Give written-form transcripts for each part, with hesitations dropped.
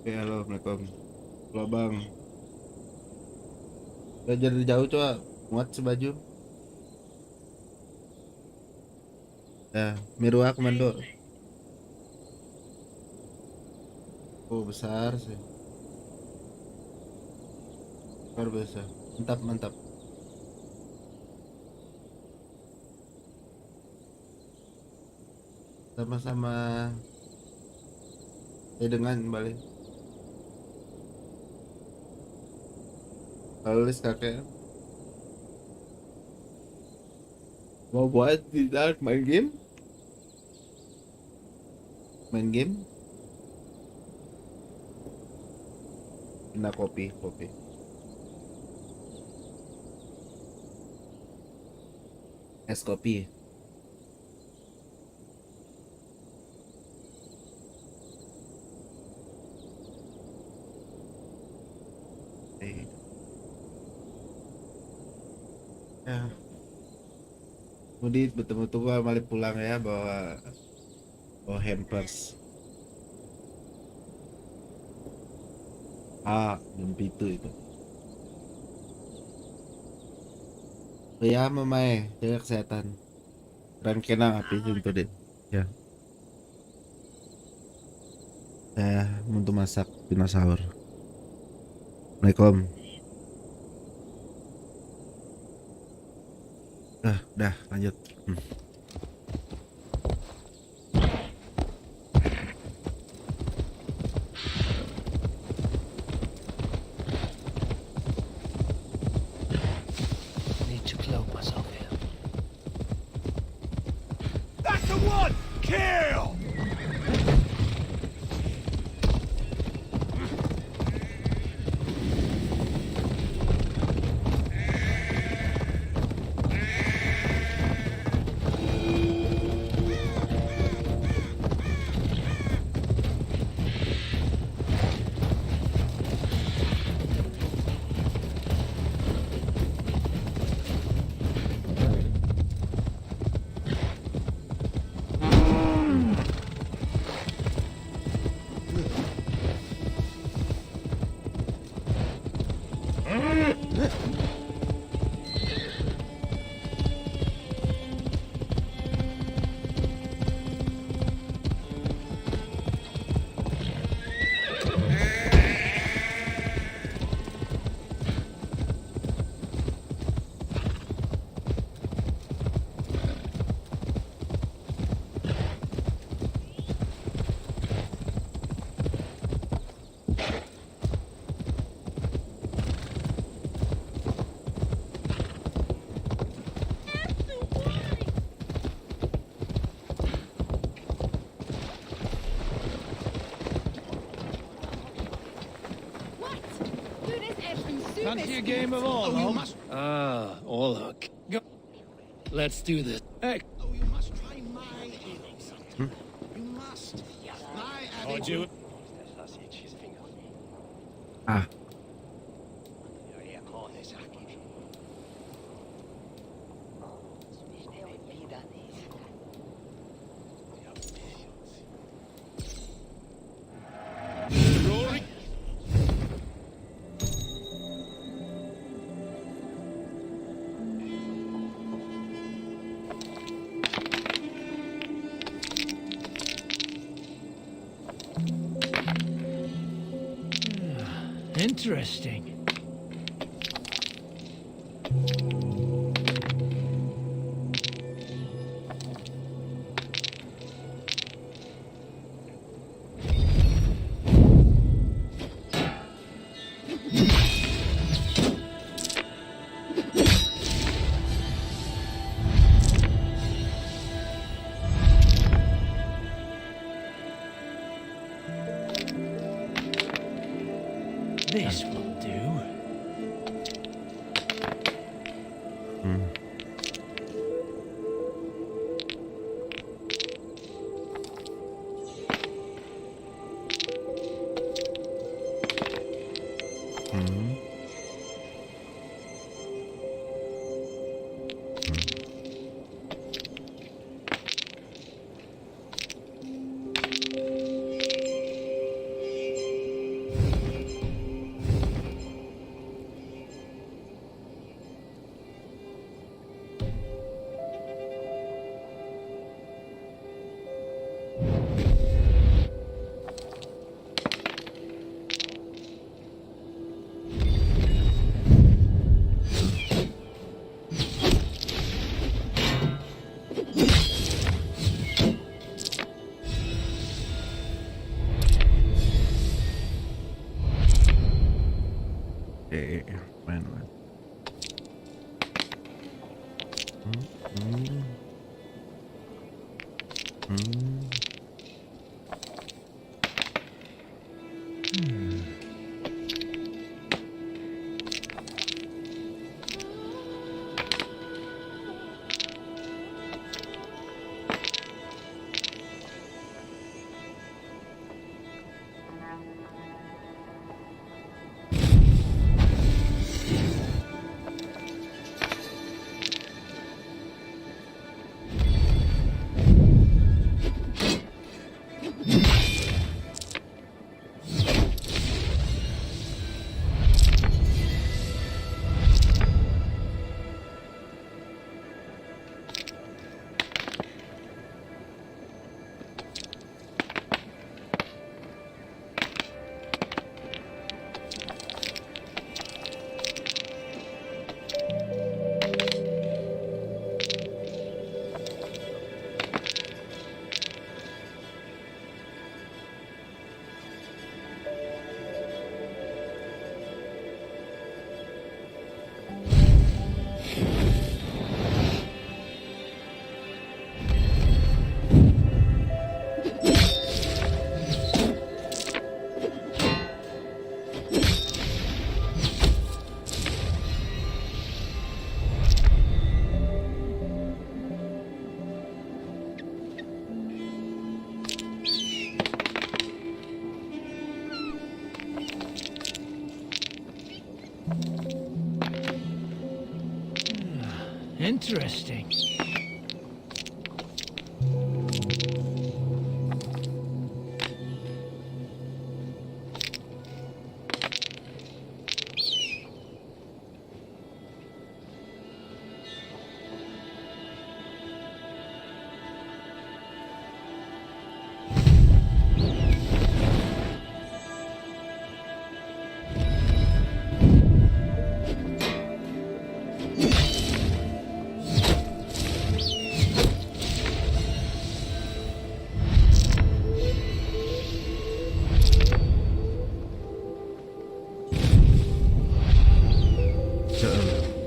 Oke, halo, assalamualaikum. Halo bang, belajar dari jauh coba muat sebaju. Ya, Mirwa komando. Oh besar sih, luar biasa. Mantap mantap. Sama-sama. Ya dengan balik. Alis kakek. Mau buat tidak main game? Main game? Nah kopi, kopi. Es kopi. Eh, ya, Mudi betul-betul gua balik pulang ya bawa hampers. Jam itu. Oh ya, mamae, jaga kesehatan. Dan kena api itu deh. Ya, saya untuk masak dinosaur. Assalamualaikum. Udah lanjut. Hmm. Need to cloak myself here. That's the one! Kill! Fancy a game of all, Holmes? All hook. Go. Let's do this. Hey. Oh, you must try my ale sometime. You must. My ale. You. Ah, Interesting. This will do. Oke, main. Interesting.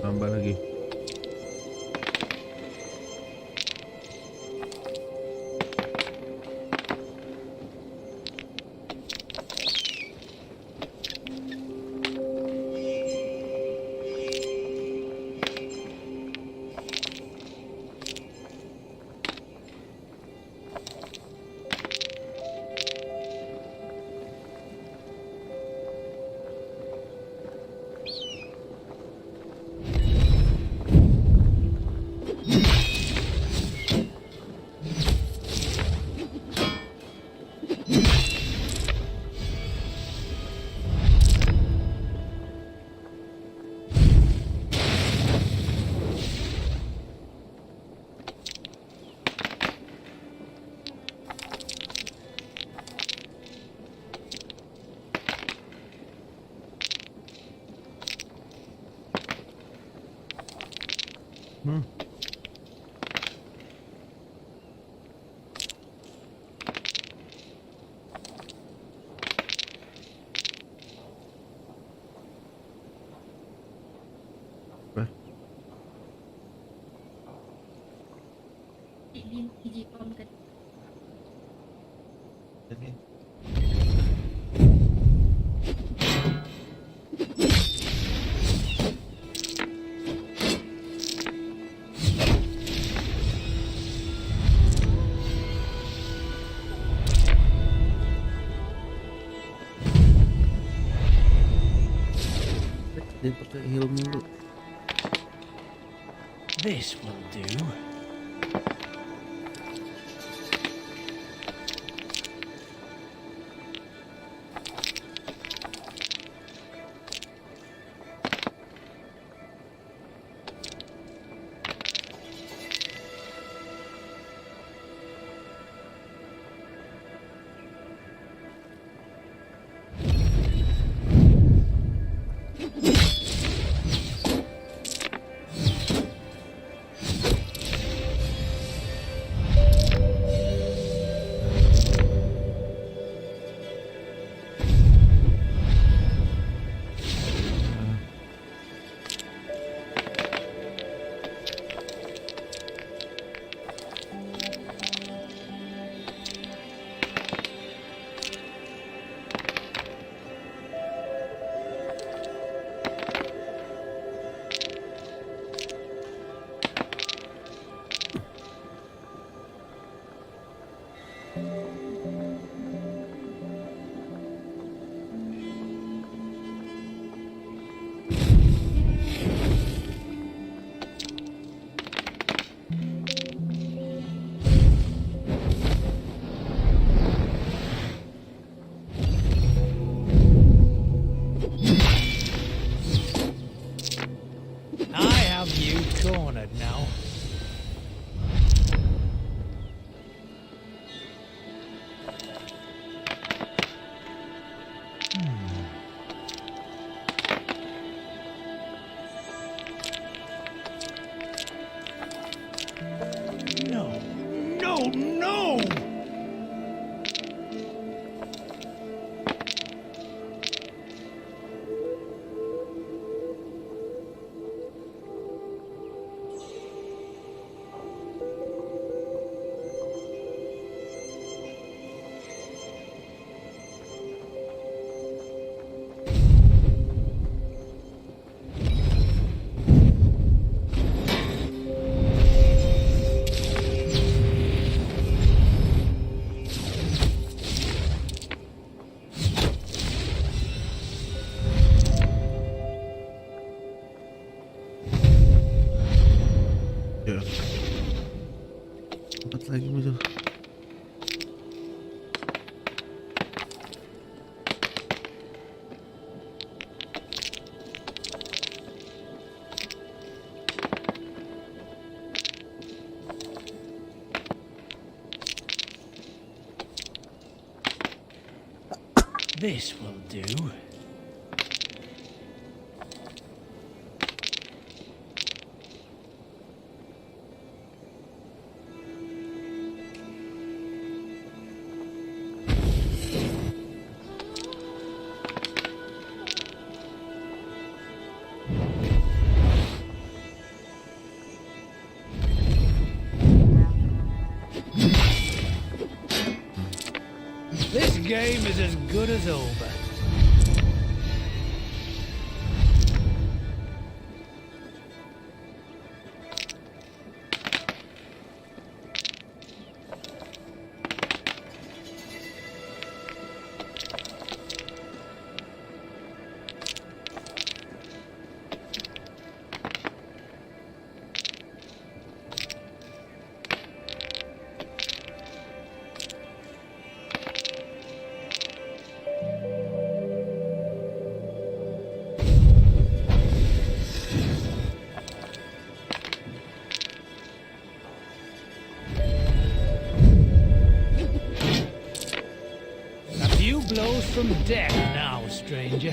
Tambah lagi. Dia pakai heal mulu. This will do. This will do. This game is as good as over. Blows from death now, stranger.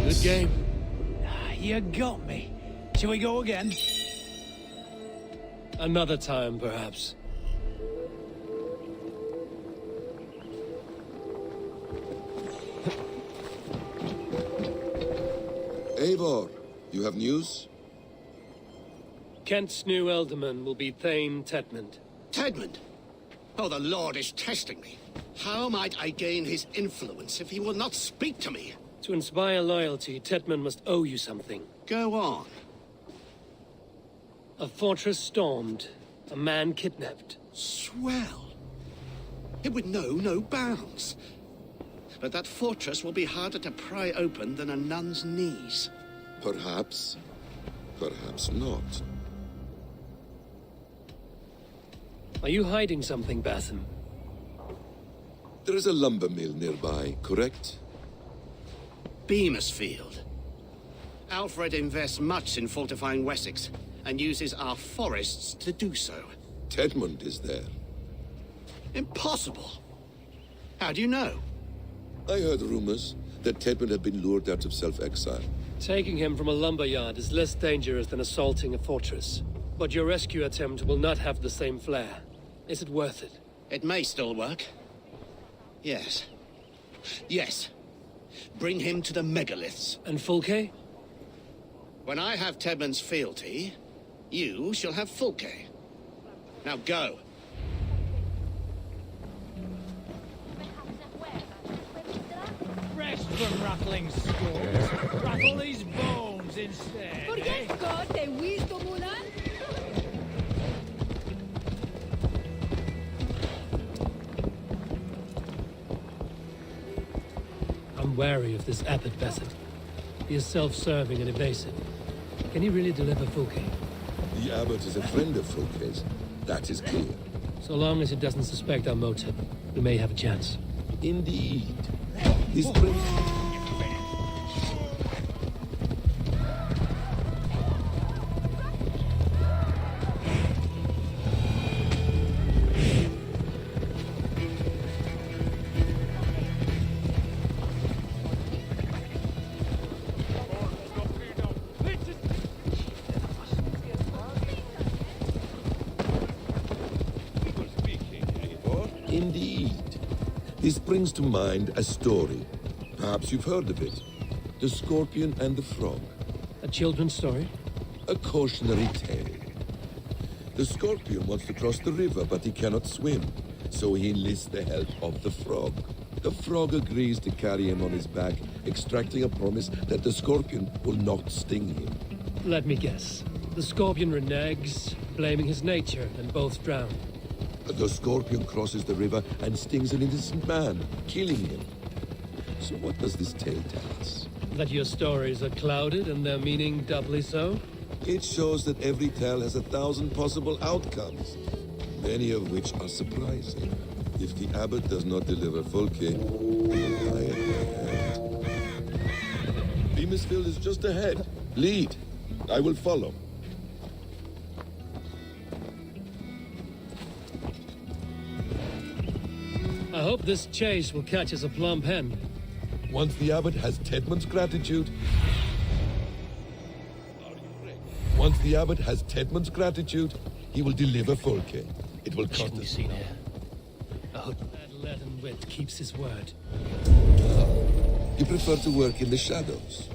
Good game. You got me. Shall we go again? Another time, perhaps. Eivor, you have news? Kent's new ealdorman will be Thane Tedmund. Tedmund? Oh, the Lord is testing me. How might I gain his influence if he will not speak to me? To inspire loyalty, Tedmund must owe you something. Go on. A fortress stormed, a man kidnapped. Swell. It would know no bounds. But that fortress will be harder to pry open than a nun's knees. Perhaps. Perhaps not. Are you hiding something, Batham? There is a lumber mill nearby, correct? Beamisfield. Alfred invests much in fortifying Wessex, and uses our forests to do so. Tedmund is there. Impossible! How do you know? I heard rumors that Tedmund had been lured out of self-exile. Taking him from a lumberyard is less dangerous than assaulting a fortress. But your rescue attempt will not have the same flair. Is it worth it? It may still work. Yes. Yes. Bring him to the megaliths. And Fulke? When I have Tedmund's fealty, you shall have Fulke. Now go. Rest from rattling skulls. Rattle these bones instead. I'm wary of this Abbot Bassett. He is self-serving and evasive. Can he really deliver Fulke? The abbot is a friend of Fulke's. That is clear. So long as he doesn't suspect our motive, we may have a chance. Indeed. This brings... Indeed. This brings to mind a story. Perhaps you've heard of it. The Scorpion and the Frog. A children's story? A cautionary tale. The Scorpion wants to cross the river, but he cannot swim, so he enlists the help of the Frog. The Frog agrees to carry him on his back, extracting a promise that the Scorpion will not sting him. Let me guess. The Scorpion reneges, blaming his nature, and both drown. The Scorpion crosses the river and stings an innocent man, killing him. So what does this tale tell us? That your stories are clouded and their meaning doubly so? It shows that every tale has 1,000 possible outcomes, many of which are surprising. If the abbot does not deliver Folke, I am my hand. Beamisfield is just ahead. Lead. I will follow. I hope this chase will catch us a plump hen. Once the abbot has Tedman's gratitude... Once the abbot has Tedman's gratitude, he will deliver Folke. It will cost Shouldn't be us... seen here. I hope that leaden wit keeps his word. You prefer to work in the shadows.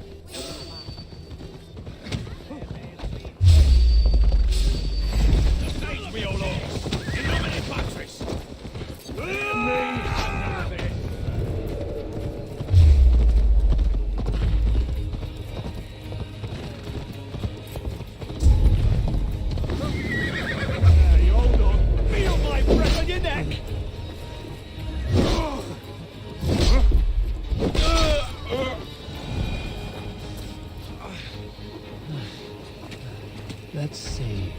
Let's see.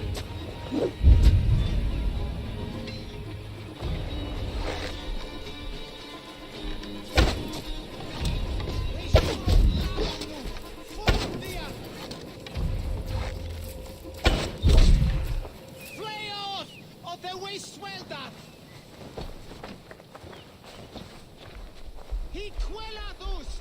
Fleos of the Westwelder! He quelados!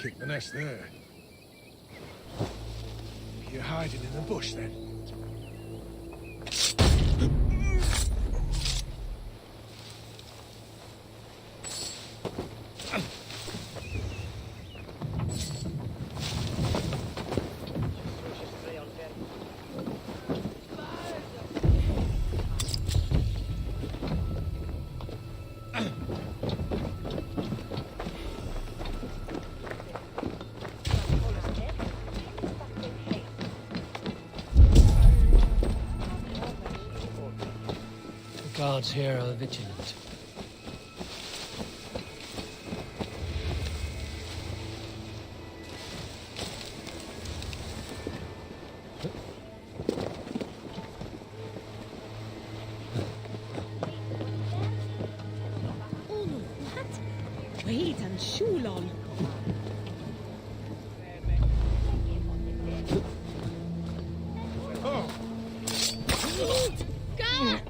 Kick the nest there. You're hiding in the bush then? Guards here are vigilant. Oh, what? Wait and Shulon. Go!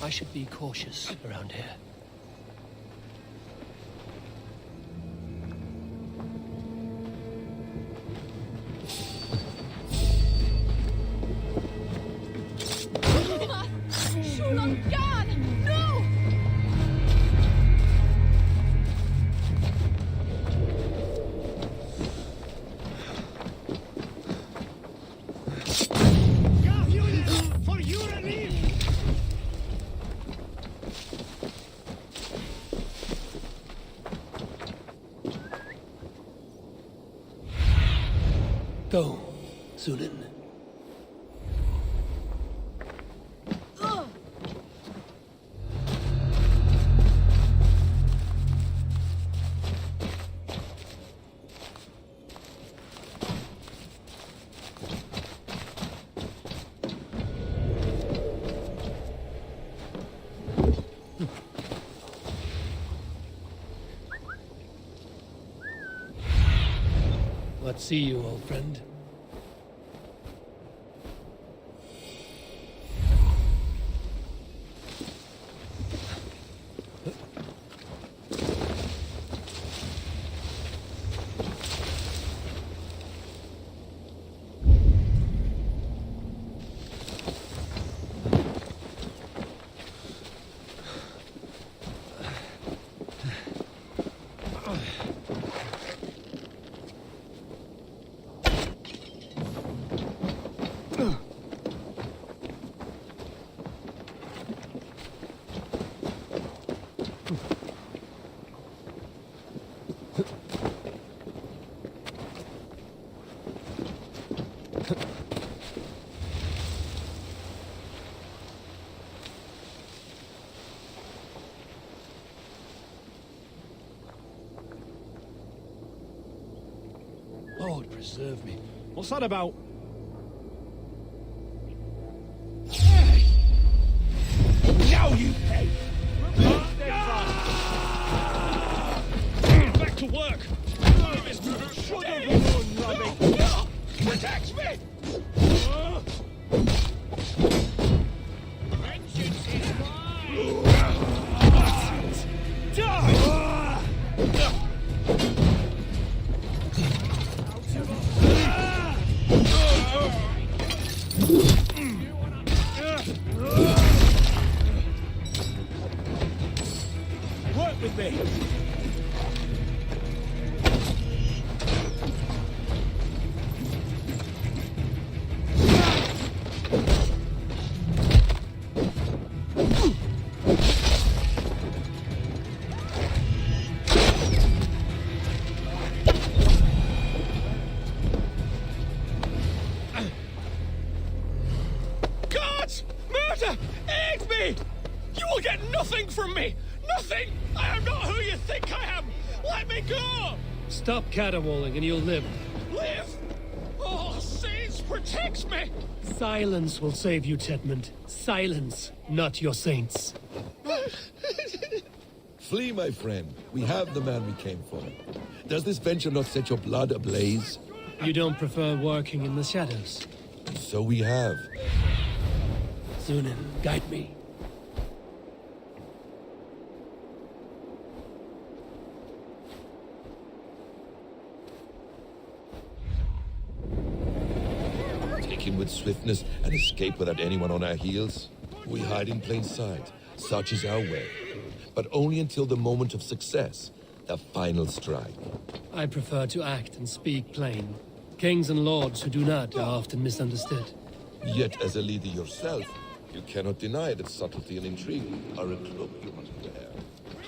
I should be cautious around here. Jangan! No! For your relief! Go, Sunan. Let's see you, old friend. Lord preserve me. What's that about? Now you pay! Back to work! Should have run, protect me! Vengeance is mine! Work with me! Guards! Murder! Aid me! You will get nothing from me! Nothing! I am not who you think I am! Let me go! Stop caterwauling and you'll live. Live! Oh, saints, protect me! Silence will save you, Tedmund. Silence, not your saints. Flee, my friend. We have the man we came for. Does this venture not set your blood ablaze? You don't prefer working in the shadows? So we have. Sunan, guide me. Take him with swiftness and escape without anyone on our heels? We hide in plain sight. Such is our way. But only until the moment of success, the final strike. I prefer to act and speak plain. Kings and lords who do not are often misunderstood. Yet, as a leader yourself, you cannot deny that subtlety and intrigue are a cloak you must wear.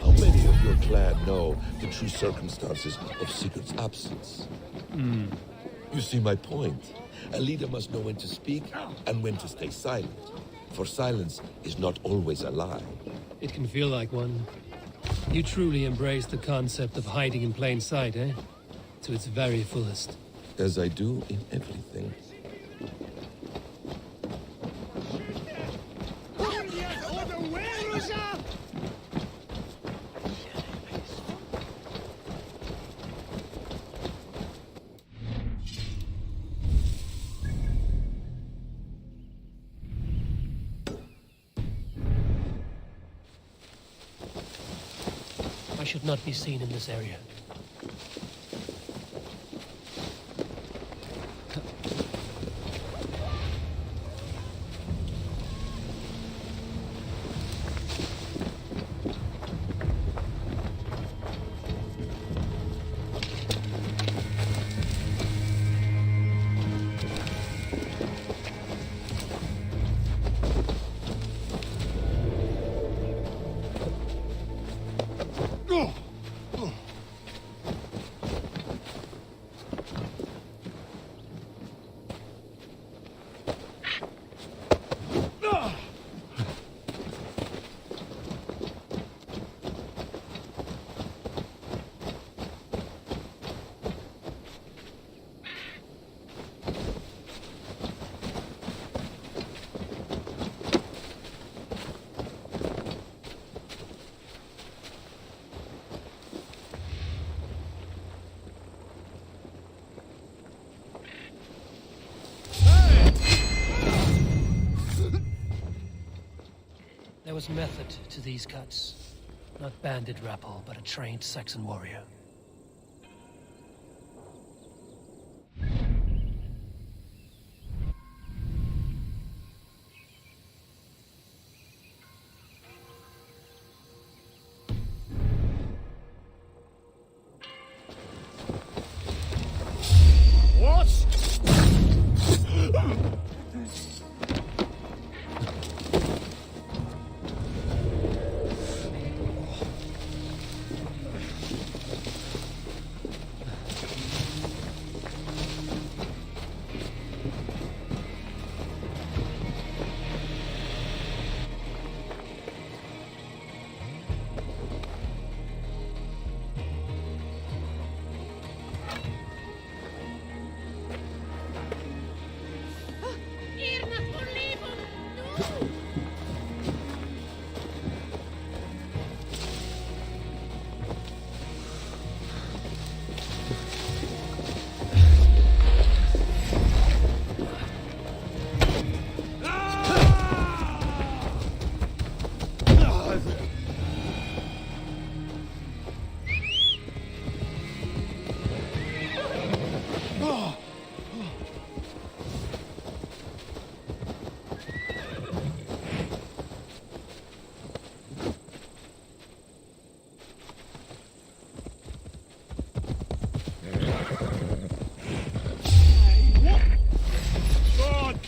How many of your clan know the true circumstances of Sigurd's absence? You see my point. A leader must know when to speak and when to stay silent. For silence is not always a lie. It can feel like one. You truly embrace the concept of hiding in plain sight, eh? To its very fullest. As I do in everything. should not be seen in this area. There was method to these cuts. Not banded rabble, but a trained Saxon warrior.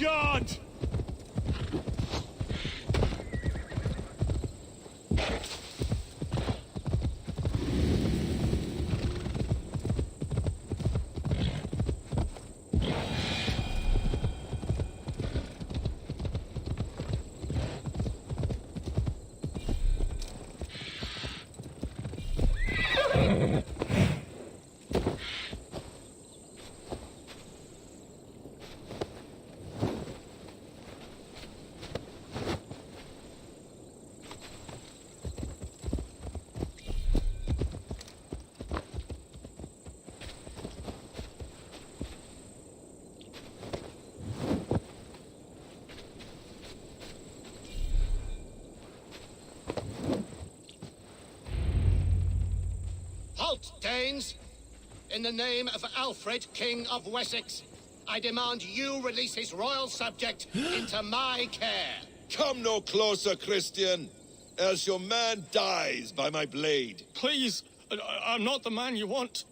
God! Halt, Danes! In the name of Alfred, King of Wessex, I demand you release his royal subject into my care. Come no closer, Christian, else your man dies by my blade. Please, I'm not the man you want.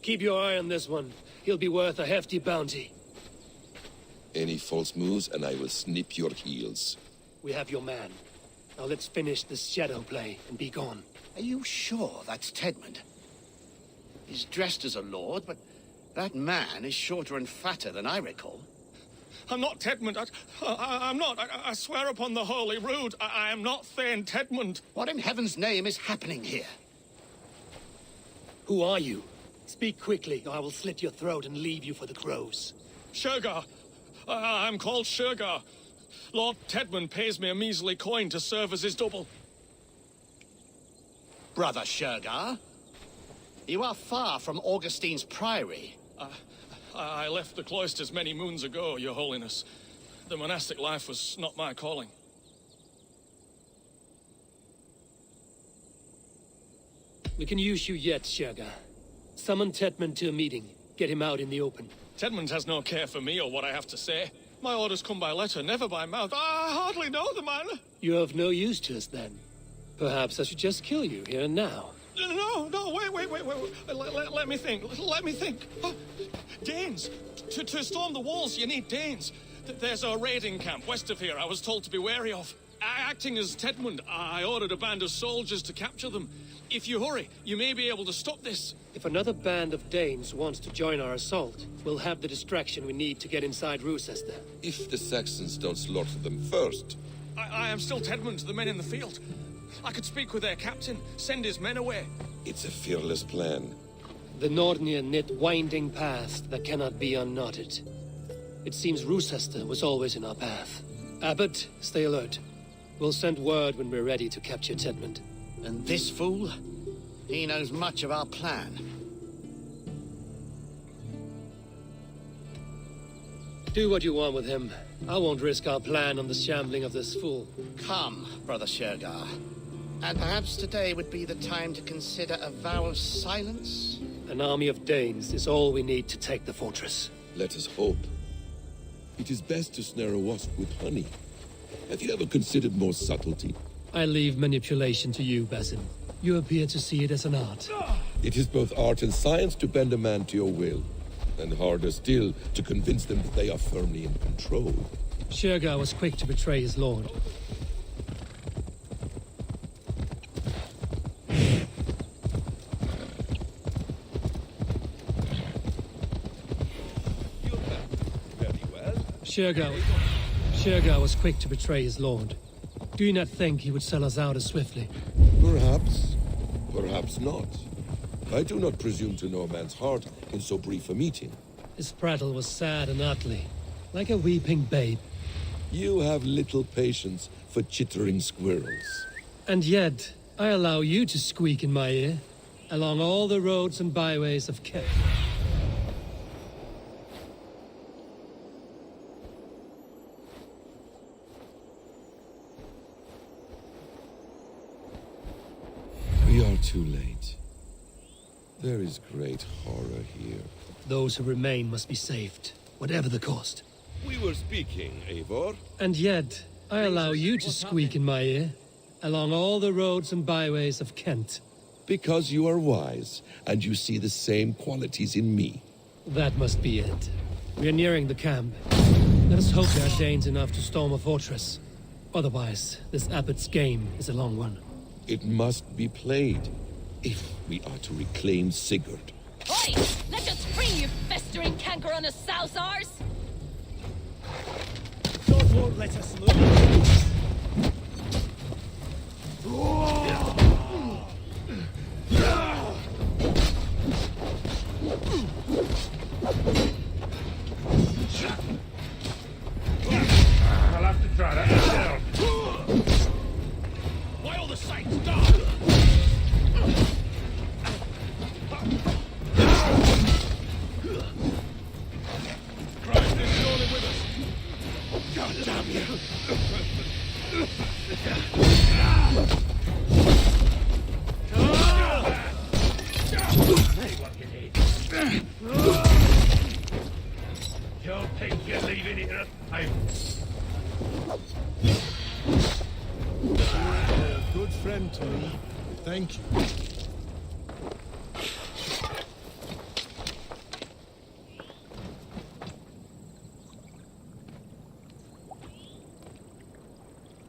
Keep your eye on this one. He'll be worth a hefty bounty. Any false moves, and I will snip your heels. We have your man. Now let's finish this shadow play and be gone. Are you sure that's Tedmund? He's dressed as a lord, but that man is shorter and fatter than I recall. I'm not Tedmund. I'm not. I swear upon the Holy Rood, I am not Thane Tedmund. What in heaven's name is happening here? Who are you? Speak quickly, or I will slit your throat and leave you for the crows. Shergar. I'm called Shergar. Lord Tedmund pays me a measly coin to serve as his double. Brother Shergar, you are far from Augustine's priory. I left the cloisters many moons ago, Your Holiness. The monastic life was not my calling. We can use you yet, Shergar. Summon Tedman to a meeting. Get him out in the open. Tedmund has no care for me or what I have to say. My orders come by letter, never by mouth. I hardly know the man. You're of no use to us, then. Perhaps I should just kill you here and now. No, wait. Let me think. Oh, Danes. To storm the walls, you need Danes. There's a raiding camp west of here I was told to be wary of. Acting as Tedmund, I ordered a band of soldiers to capture them. If you hurry, you may be able to stop this. If another band of Danes wants to join our assault, we'll have the distraction we need to get inside Rochester. If the Saxons don't slaughter them first. I am still Tedmund to the men in the field. I could speak with their captain, send his men away. It's a fearless plan. The Nordnir knit winding paths that cannot be unknotted. It seems Rochester was always in our path. Abbot, stay alert. We'll send word when we're ready to capture Tedmund. And this fool? He knows much of our plan. Do what you want with him. I won't risk our plan on the shambling of this fool. Come, Brother Shergar. And perhaps today would be the time to consider a vow of silence? An army of Danes is all we need to take the fortress. Let us hope. It is best to snare a wasp with honey. Have you ever considered more subtlety? I leave manipulation to you, Basin. You appear to see it as an art. It is both art and science to bend a man to your will, and harder still to convince them that they are firmly in control. Shergar was quick to betray his lord. Very well. Shergar was quick to betray his lord. Do you not think he would sell us out as swiftly? Perhaps. Perhaps not. I do not presume to know a man's heart in so brief a meeting. His prattle was sad and ugly, like a weeping babe. You have little patience for chittering squirrels. And yet, I allow you to squeak in my ear, along all the roads and byways of Kent. We are too late. There is great horror here. Those who remain must be saved, whatever the cost. We were speaking, Eivor. And yet, I allow you to squeak in my ear, along all the roads and byways of Kent. Because you are wise, and you see the same qualities in me. That must be it. We are nearing the camp. Let us hope there are Danes enough to storm a fortress. Otherwise, this abbot's game is a long one. It must be played, if we are to reclaim Sigurd. Oi! Let us free, you festering canker on a souse arse! God won't let us lose. I'll have to try that myself. Why all the sights dark? Christ is surely with us. God damn you! Hey, what you need? Don't think you're leaving here alive. A good friend to me. Thank you.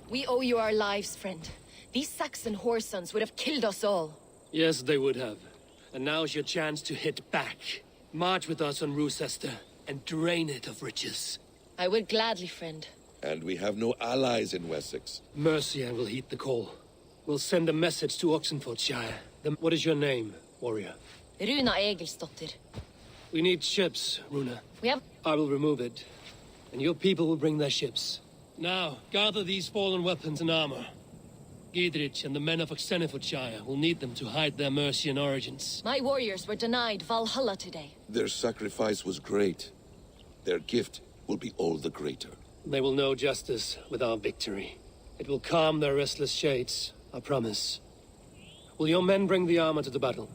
We owe you our lives, friend. These Saxon whoresons would have killed us all. Yes, they would have. And now's your chance to hit back. March with us on Rochester and drain it of riches. I would gladly, friend. And we have no allies in Wessex. Mercia will heed the call. We'll send a message to Oxenfordshire. What is your name, warrior? Runa Egilsdottir. We need ships, Runa. We have... I will remove it, and your people will bring their ships. Now, gather these fallen weapons and armor. Giedrich and the men of Oxenfordshire will need them to hide their Mercian origins. My warriors were denied Valhalla today. Their sacrifice was great. Their gift will be all the greater. They will know justice with our victory. It will calm their restless shades, I promise. Will your men bring the armor to the battle?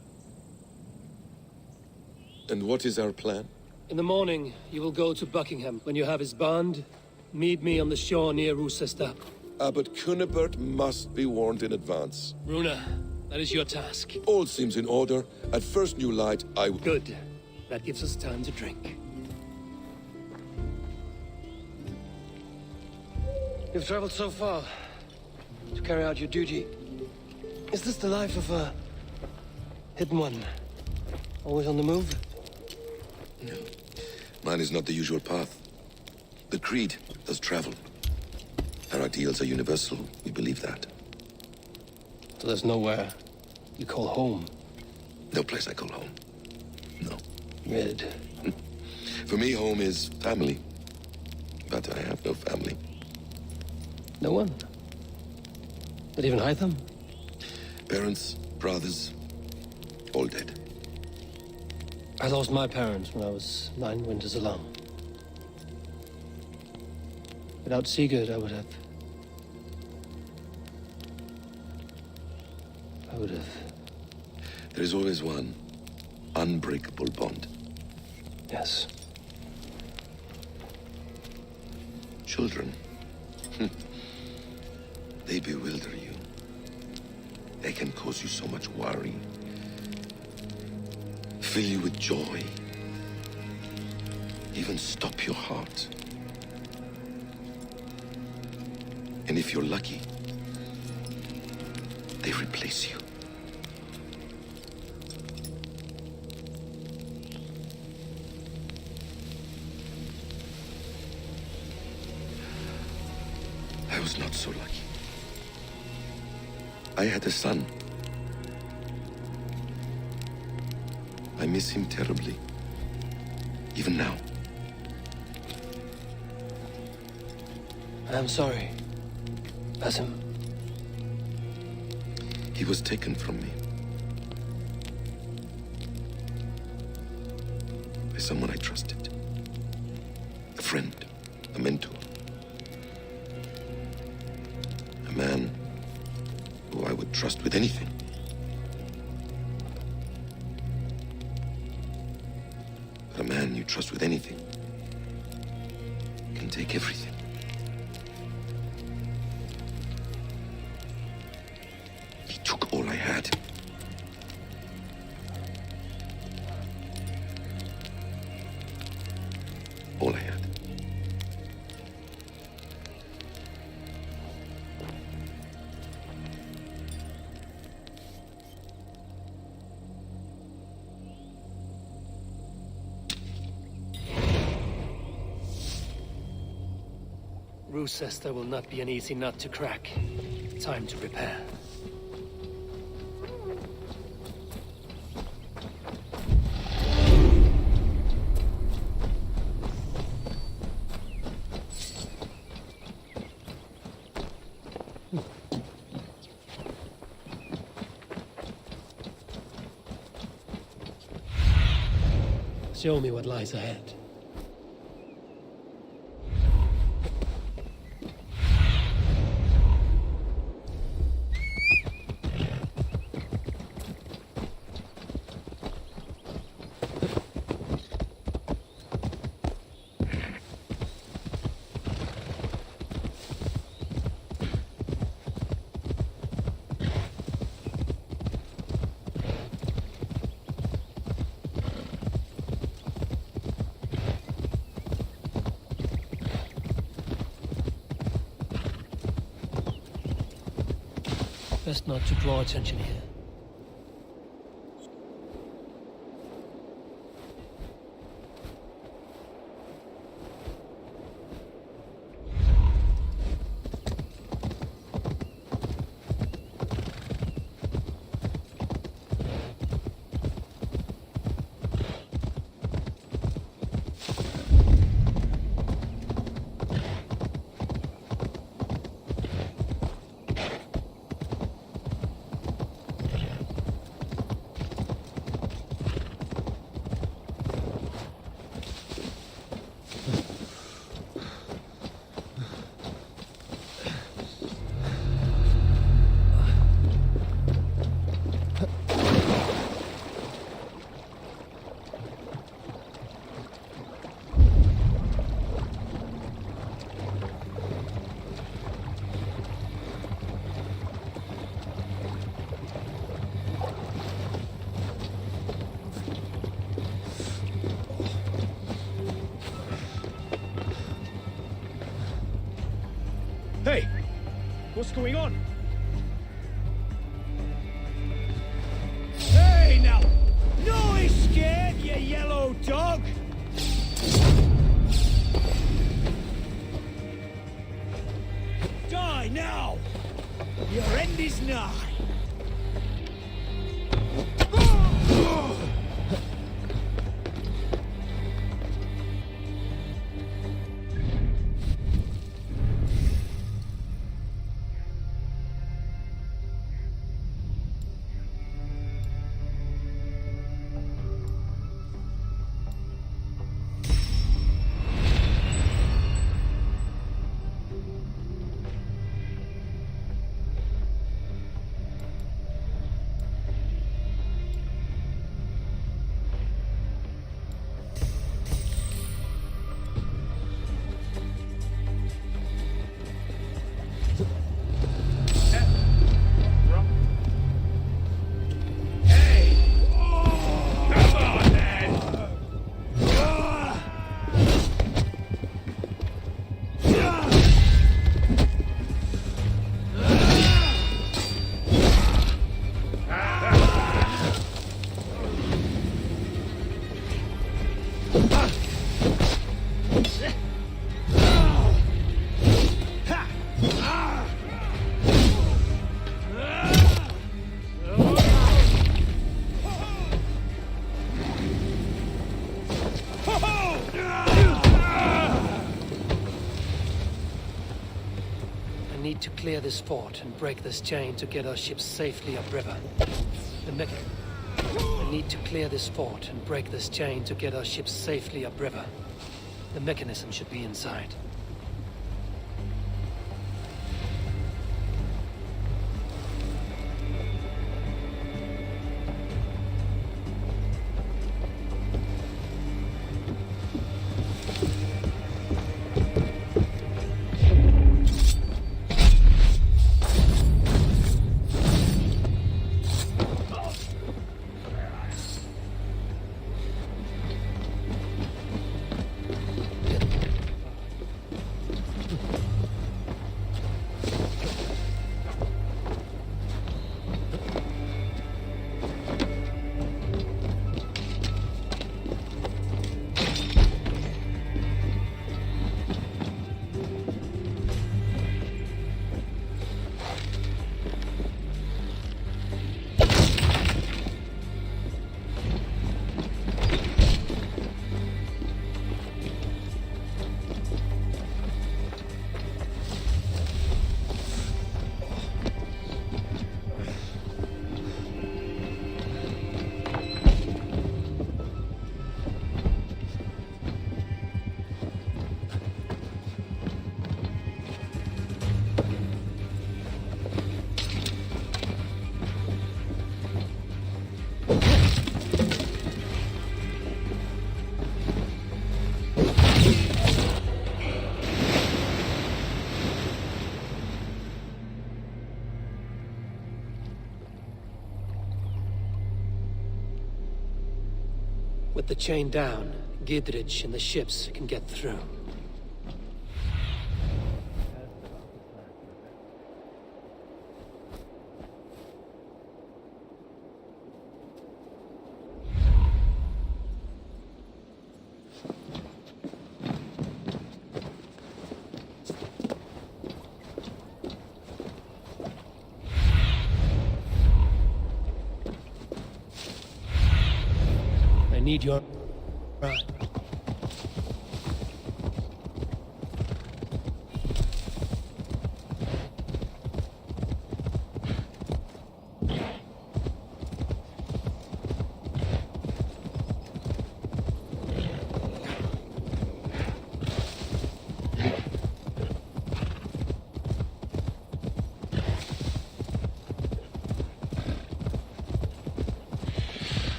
And what is our plan? In the morning, you will go to Buckingham. When you have his band, meet me on the shore near Rochester. Abbot Cunibert must be warned in advance. Runa, that is your task. All seems in order. At first new light, I will... Good. That gives us time to drink. You've traveled so far to carry out your duty. Is this the life of a hidden one? Always on the move? No. Mine is not the usual path. The Creed does travel. Our ideals are universal. We believe that. So there's nowhere you call home? No place I call home. No. Red. For me, home is family. But I have no family. No one? Not even Hytham? Parents, brothers, all dead. I lost my parents when I was 9 winters alone. Without Sigurd, I would have... There is always one unbreakable bond. Yes. Children. They bewilder you. They can cause you so much worry. Fill you with joy. Even stop your heart. And if you're lucky, they replace you. I was not so lucky. I had a son. I miss him terribly. Even now. I am sorry. Basim. He was taken from me. By someone I trusted. A friend. A mentor. A man who I would trust with anything. But a man you trust with anything can take everything. He took all I had. All I had. Rochester will not be an easy nut to crack. Time to prepare. Show me what lies ahead. Best not to draw attention here. Hey, what's going on? Hey, now! No escape, you yellow dog! Die now! Your end is nigh! I need to clear this fort and break this chain to get our ships safely upriver. I need to clear this fort and break this chain to get our ships safely upriver. The mechanism should be inside. With the chain down, Gidrich and the ships can get through. I need your... Right.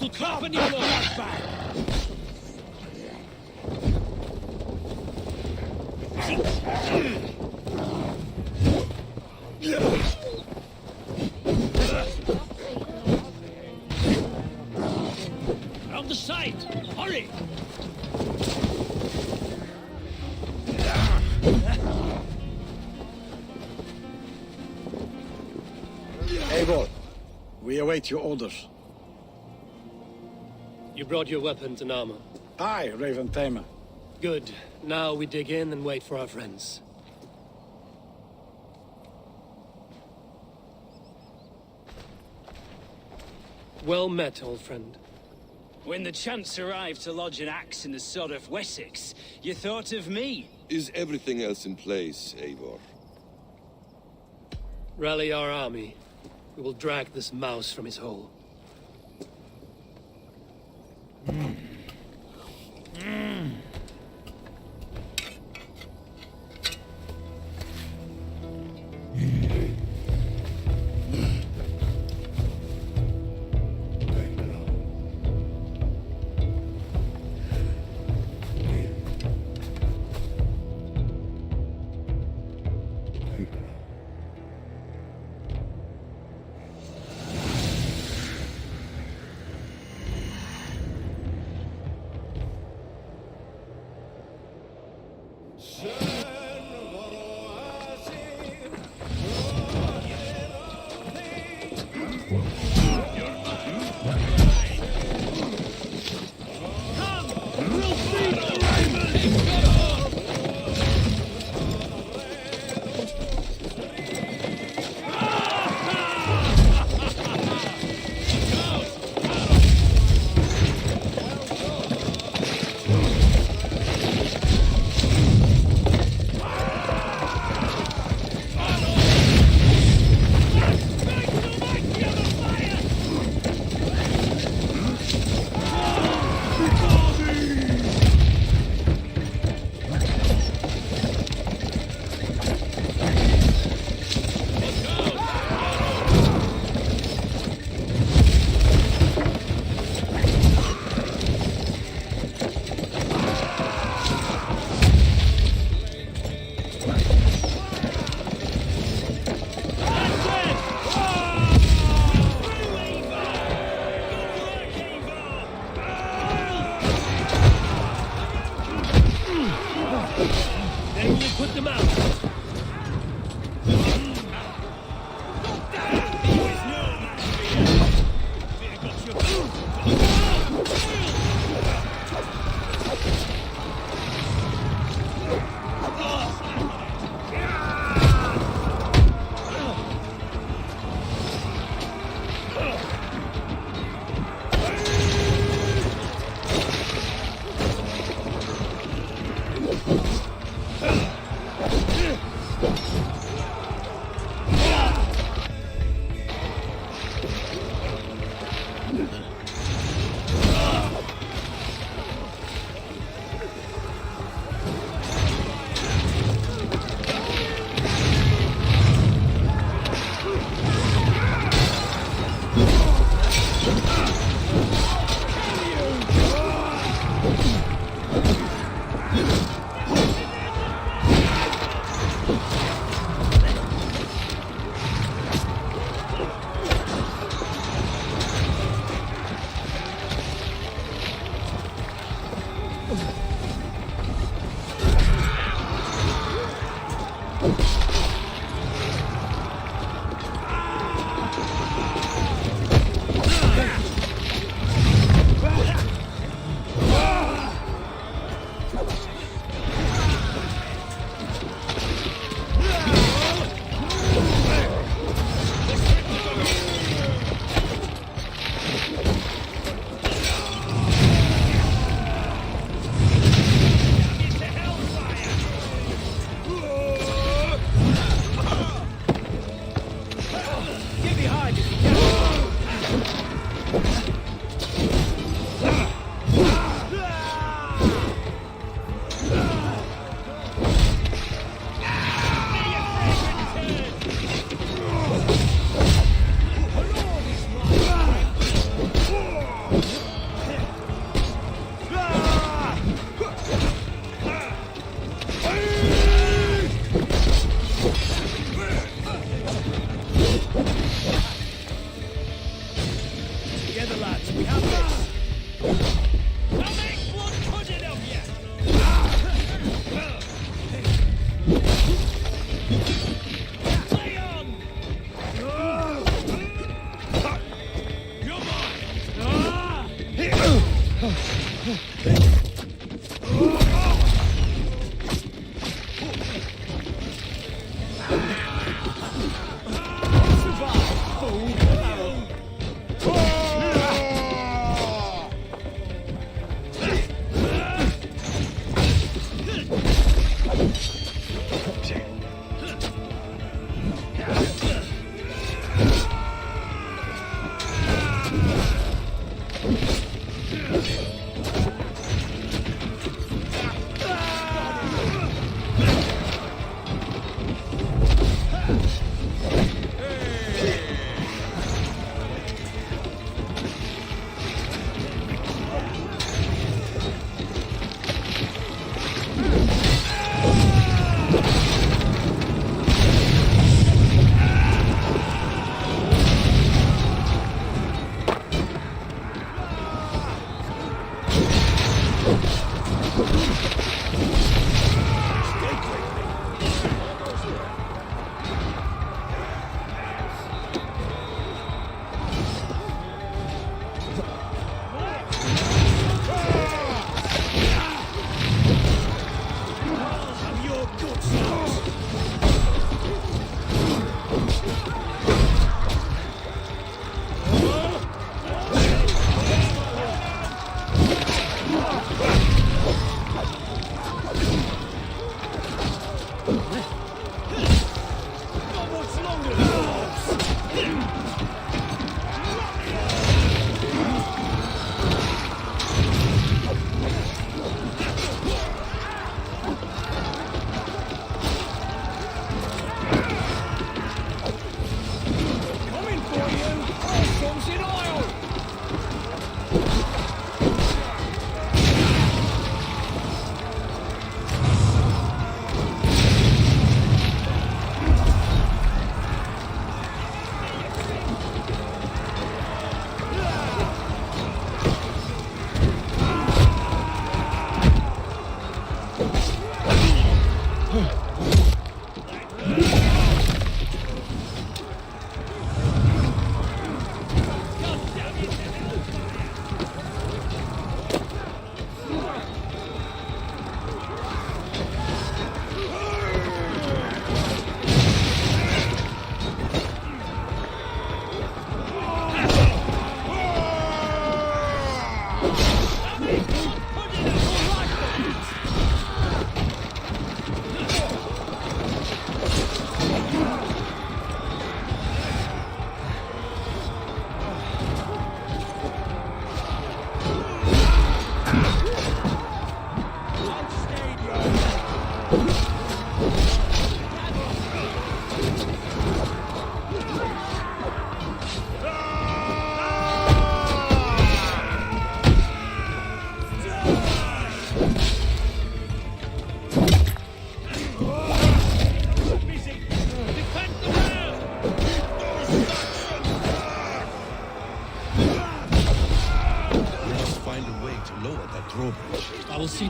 little clap on your lord's back! Round the side! Hurry! Eivor, we await your orders. You brought your weapons and armor. Aye, Raven Tamer. Good. Now we dig in and wait for our friends. Well met, old friend. When the chance arrived to lodge an axe in the sod of Wessex, you thought of me. Is everything else in place, Eivor? Rally our army. We will drag this mouse from his hole.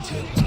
see to it.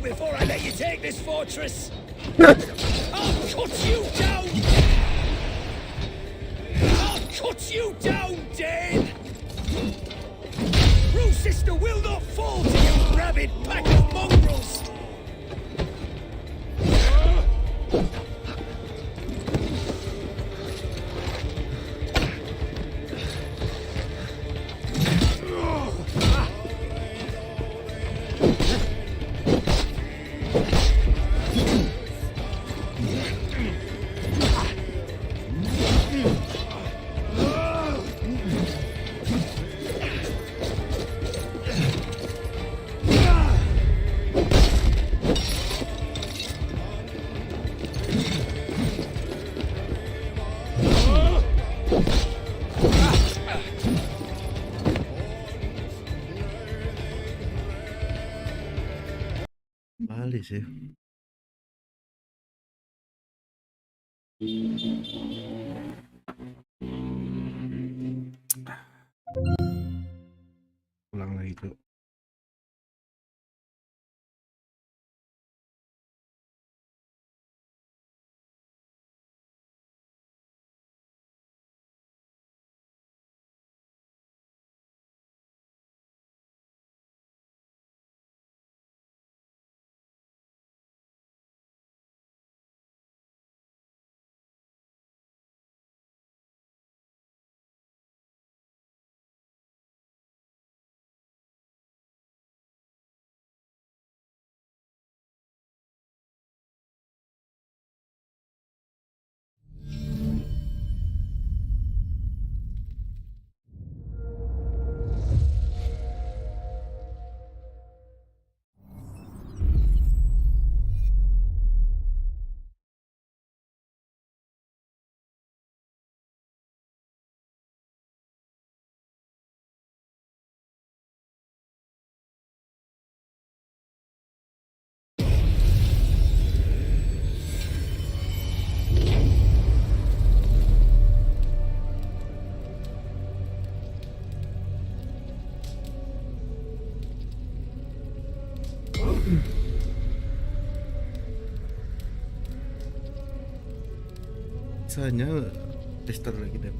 you before I let you take this fortress. I'll cut you down. I'll cut you down, Dane. Rue sister will not fall to you, rabid pack of mongrels. Balik sih. Ulang lagi tuh. Misalnya tester lagi deh.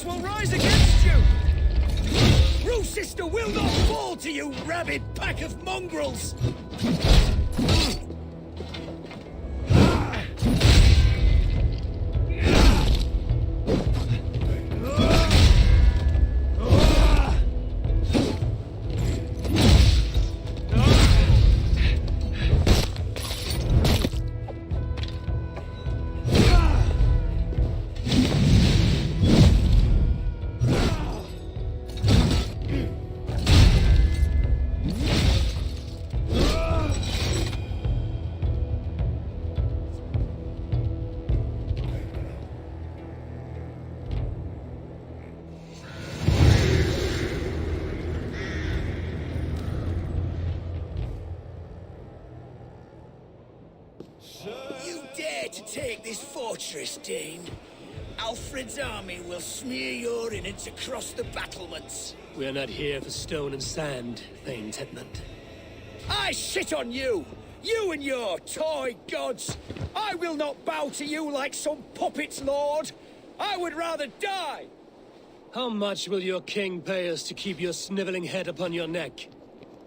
Will rise against you! Rue sister will not fall to you, rabid pack of mongrels! You dared take this fortress, Dane, Alfred's army will smear your innards across the battlements. We are not here for stone and sand, Thane Tedmund. I shit on you! You and your toy gods! I will not bow to you like some puppet's lord! I would rather die! How much will your king pay us to keep your sniveling head upon your neck?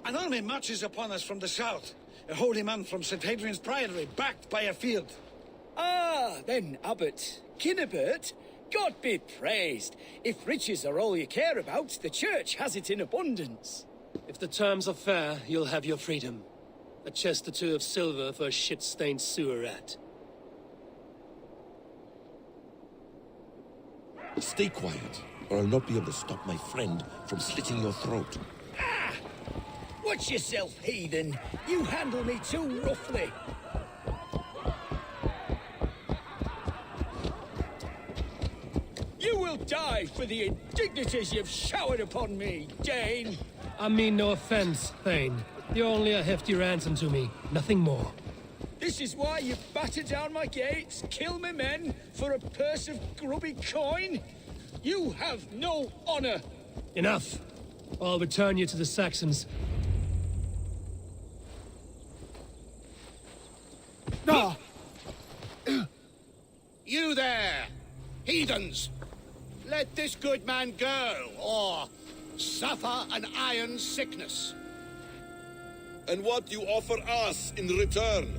An army marches upon us from the south. A holy man from St. Hadrian's Priory, backed by a field. Ah, then, Abbot, Kinnebert, God be praised. If riches are all you care about, the church has it in abundance. If the terms are fair, you'll have your freedom. A chest or two of silver for a shit-stained sewer rat. Stay quiet, or I'll not be able to stop my friend from slitting your throat. Ah! Watch yourself, heathen. You handle me too roughly. You will die for the indignities you've showered upon me, Dane. I mean no offense, Thane. You're only a hefty ransom to me, nothing more. This is why you batter down my gates, kill me men, for a purse of grubby coin? You have no honor! Enough! I'll return you to the Saxons. No! You there, heathens! Let this good man go, or suffer an iron sickness. And what you offer us in return?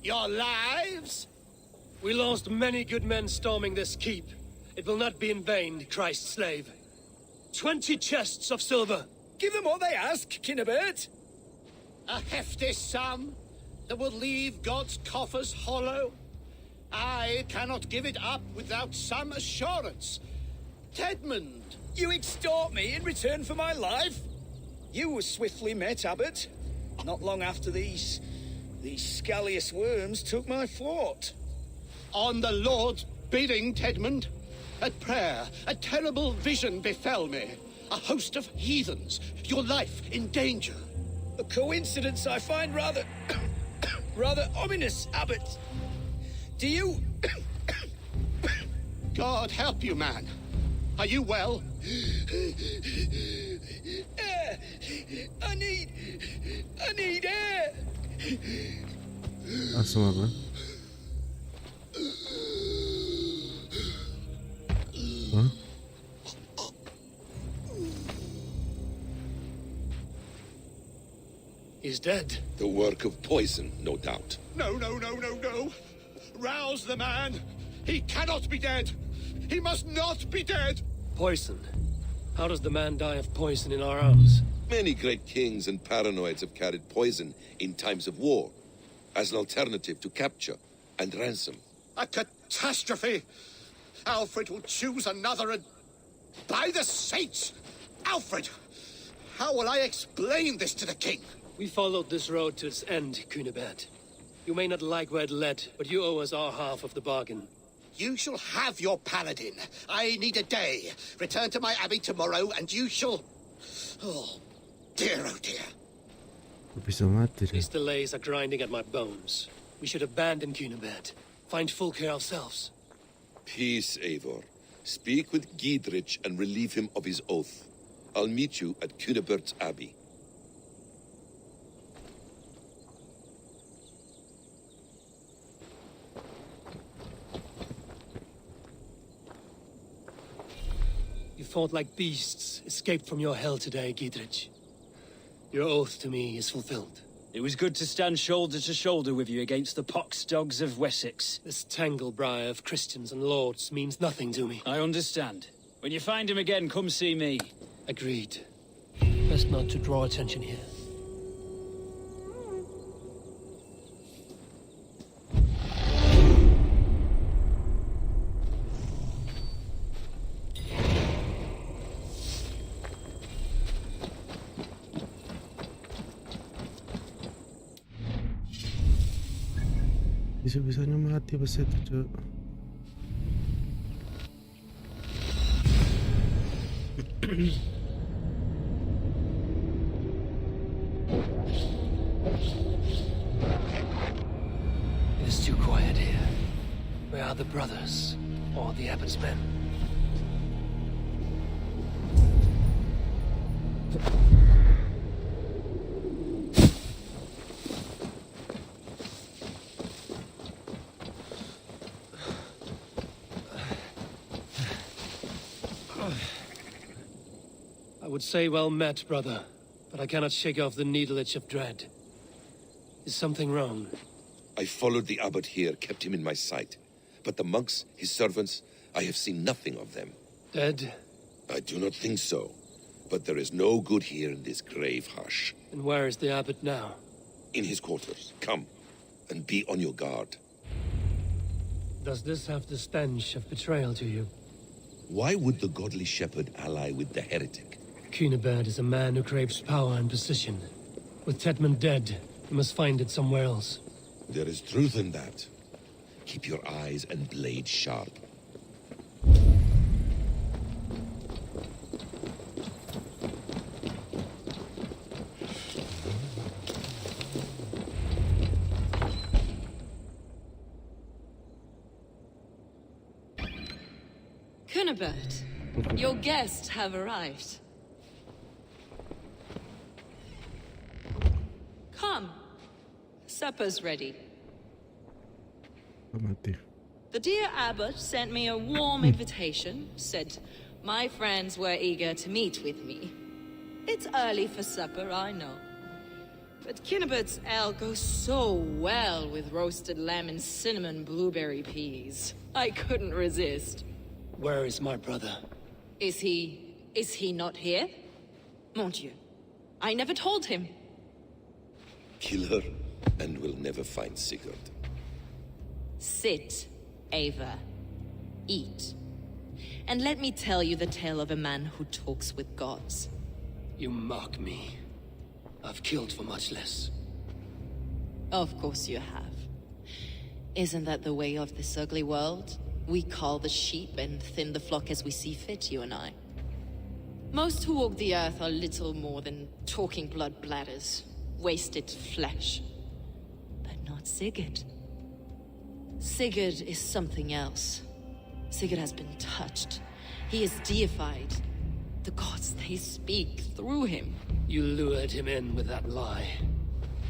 Your lives? We lost many good men storming this keep. It will not be in vain, Christ's slave. 20 chests of silver. Give them what they ask, Kinnebert. A hefty sum that will leave God's coffers hollow? I cannot give it up without some assurance. Tedmund! You extort me in return for my life? You were swiftly met, Abbot. Not long after these scallious worms took my fort. On the Lord's bidding, Tedmund. At prayer, a terrible vision befell me. A host of heathens, your life in danger. A coincidence I find rather... rather ominous, Abbot. Do you... God help you, man. Are you well? Air! I need air! Langsung apa? Huh? He's dead. The work of poison, no doubt. No, no, no, no, no. Rouse the man. He cannot be dead. He must not be dead. Poison. How does the man die of poison in our arms? Many great kings and paranoids have carried poison in times of war, as an alternative to capture and ransom. A catastrophe. Alfred will choose another and... By the saints! Alfred! How will I explain this to the king? We followed this road to its end, Cunibert. You may not like where it led, but you owe us our half of the bargain. You shall have your paladin. I need a day. Return to my abbey tomorrow, and you shall... Oh, dear, oh dear. Bisa mati dia. These delays are grinding at my bones. We should abandon Cunibert. Find Fulke ourselves. Peace, Eivor. Speak with Giedrich and relieve him of his oath. I'll meet you at Cunebert's Abbey. You fought like beasts, escaped from your hell today, Giedrich. Your oath to me is fulfilled. It was good to stand shoulder to shoulder with you against the pox dogs of Wessex. This tangle-briar of Christians and lords means nothing to me. I understand. When you find him again, come see me. Agreed. Best not to draw attention here. Bisa-bisanya mati pas itu, Cuk. It is too quiet here. are the brothers, or the abbot's men. I would say well met, brother, but I cannot shake off the needle itch of dread. Is something wrong? I followed the abbot here, kept him in my sight. But the monks, his servants, I have seen nothing of them. Dead? I do not think so. But there is no good here in this grave hush. And where is the abbot now? In his quarters. Come, and be on your guard. Does this have the stench of betrayal to you? Why would the godly shepherd ally with the heretic? Cunibert is a man who craves power and position. With Tedman dead, he must find it somewhere else. There is truth in that. Keep your eyes and blade sharp. Cunibert, your guests have arrived. Come. Supper's ready. The dear abbot sent me a warm invitation, said my friends were eager to meet with me. It's early for supper, I know. But Cunibert's ale goes so well with roasted lamb and cinnamon blueberry peas. I couldn't resist. Where is my brother? Is he not here? Mon Dieu, I never told him. Kill her, and we'll never find Sigurd. Sit, Ava. Eat. And let me tell you the tale of a man who talks with gods. You mock me. I've killed for much less. Of course you have. Isn't that the way of this ugly world? We cull the sheep and thin the flock as we see fit, you and I. Most who walk the earth are little more than talking blood bladders, wasted flesh. But not Sigurd. Sigurd is something else. Sigurd has been touched. He is deified. The gods, they speak through him. You lured him in with that lie.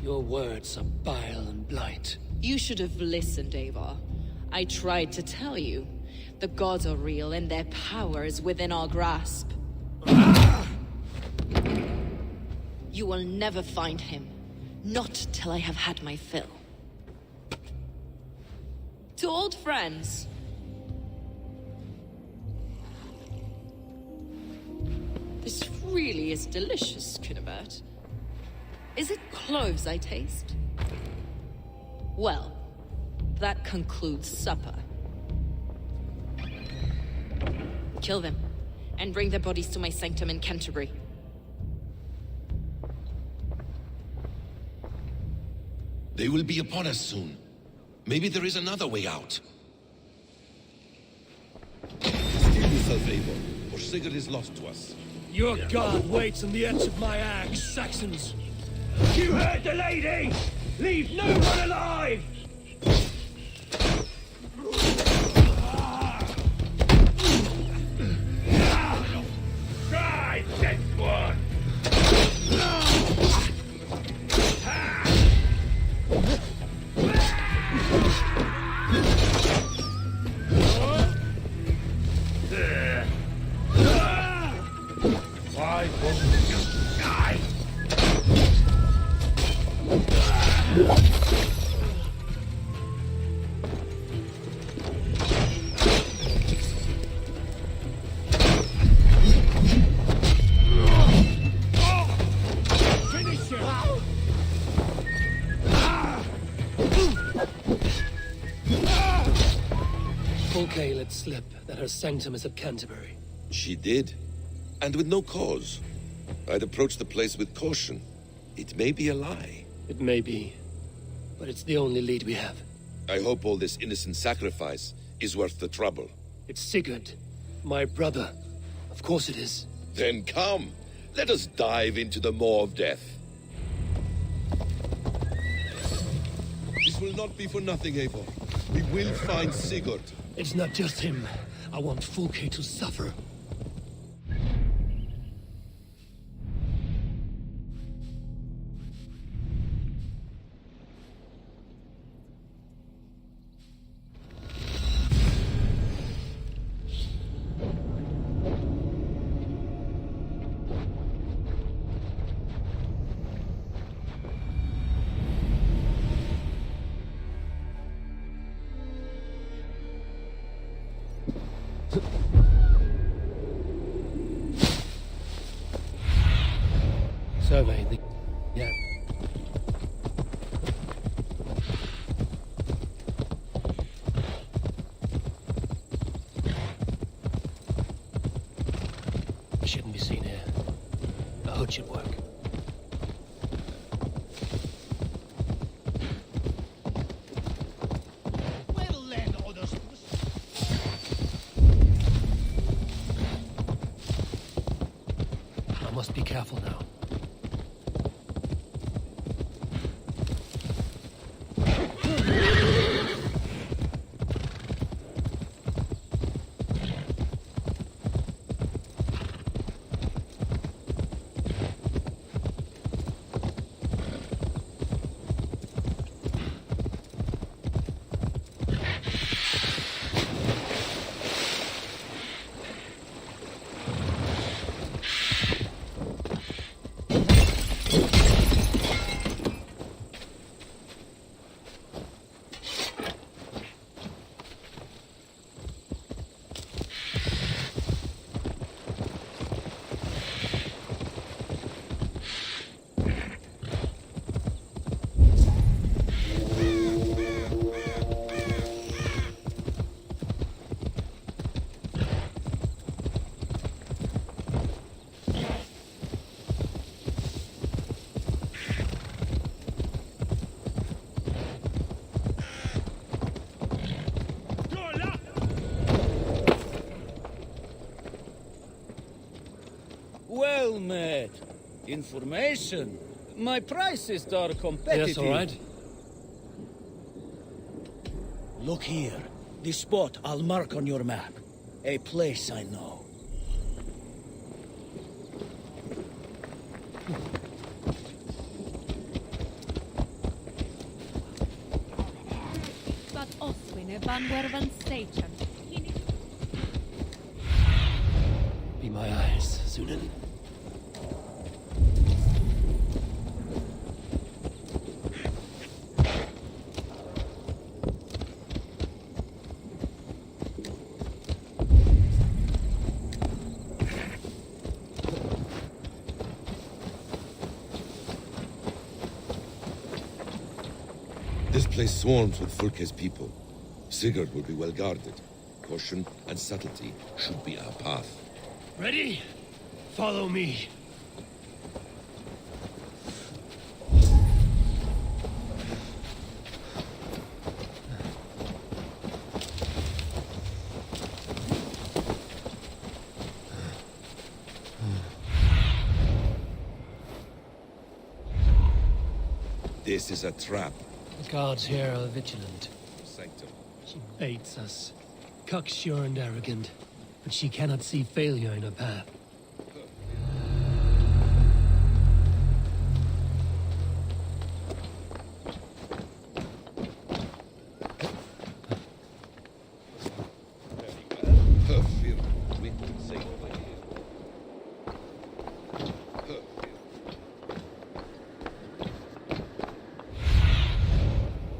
Your words are bile and blight. You should have listened, Ava. I tried to tell you. The gods are real and their power is within our grasp. You will never find him. Not till I have had my fill. To old friends. This really is delicious, Cunibert. Is it cloves I taste? Well, that concludes supper. Kill them, and bring their bodies to my sanctum in Canterbury. They will be upon us soon. Maybe there is another way out. Steel yourself, Eivor, or Sigurd is lost to us. Your guard waits on the edge of my axe, Saxons. You heard the lady! Leave no one alive! Try this one! Why won't you die? Finish him! Fulke let slip that her sanctum is at Canterbury. She did, and with no cause. I'd approach the place with caution. It may be a lie. It may be, but it's the only lead we have. I hope all this innocent sacrifice is worth the trouble. It's Sigurd, my brother. Of course it is. Then come, let us dive into the maw of death. This will not be for nothing, Eivor. We will find Sigurd. It's not just him. I want Fulke to suffer. Survey the... Yeah. Shouldn't be seen here. A hood should work. Well then, others. I must be careful now. Well met. Information. My prices are competitive. Yes, all right. Look here. The spot I'll mark on your map. A place I know. Be my eyes, Sunan. This place swarms with Fulke's people. Sigurd will be well guarded. Caution and subtlety should be our path. Ready? Follow me. This is a trap. The guards here are vigilant. Sanctum. She baits us. Cocksure and arrogant, but she cannot see failure in her path.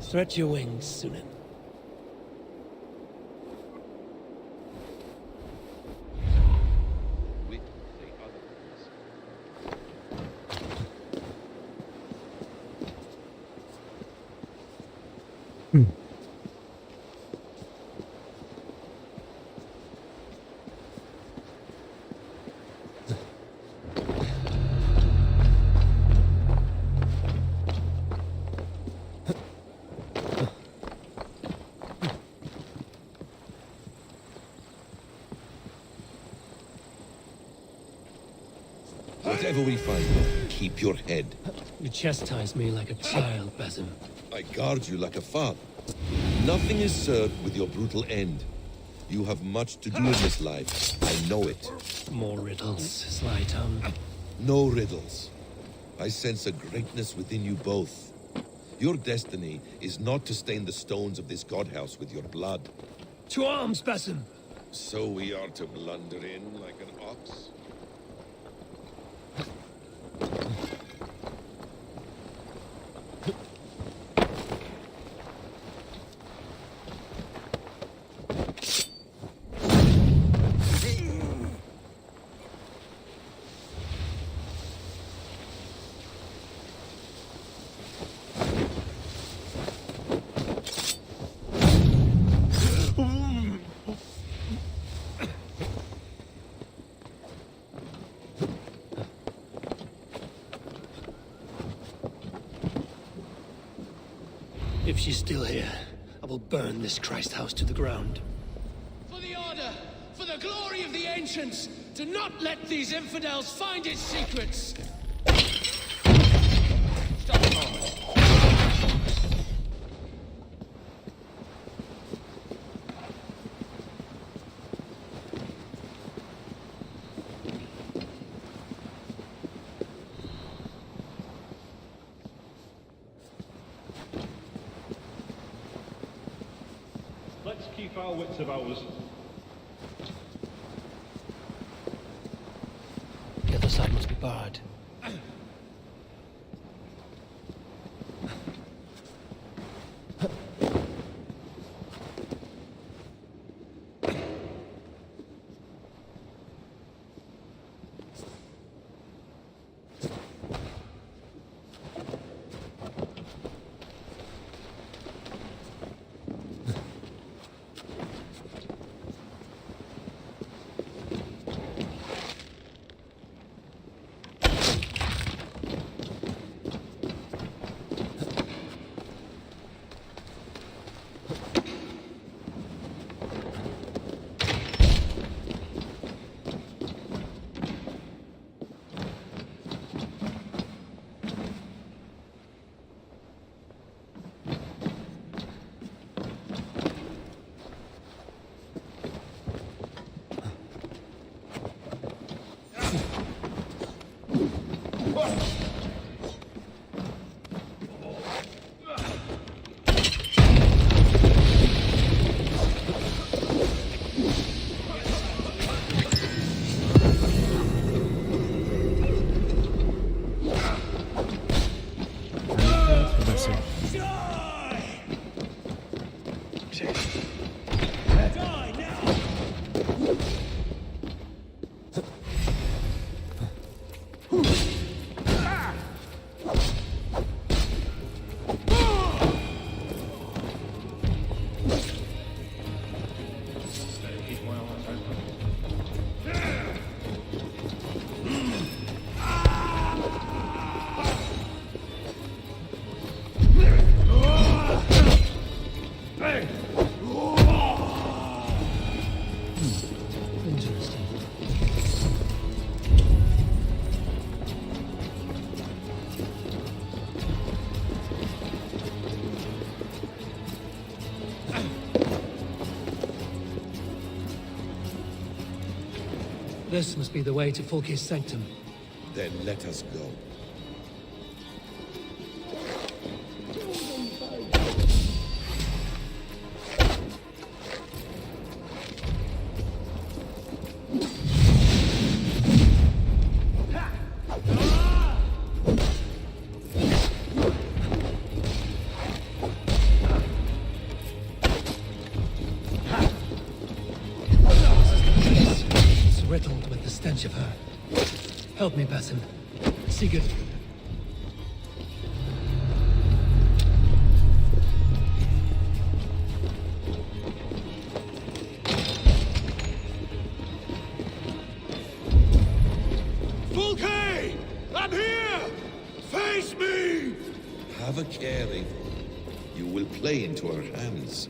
Stretch your wings, Sunan. Whatever we find, keep your head. You chastise me like a child, Basim. I guard you like a father. Nothing is served with your brutal end. You have much to do in this life. I know it. More riddles, Sly Tongue. No riddles. I sense a greatness within you both. Your destiny is not to stain the stones of this godhouse with your blood. To arms, Basim! So we are to blunder in like an ox? If she's still here, I will burn this Christ house to the ground. For the Order, for the glory of the Ancients, do not let these infidels find its secrets! Stop a moment. Let's keep our wits about us. The other side must be barred. This must be the way to Fulke's sanctum. Then let us go. Riddled with the stench of her. Help me, Basim. Sigurd. Fulke! I'm here! Face me! Have a care, Eivor. You will play into our hands.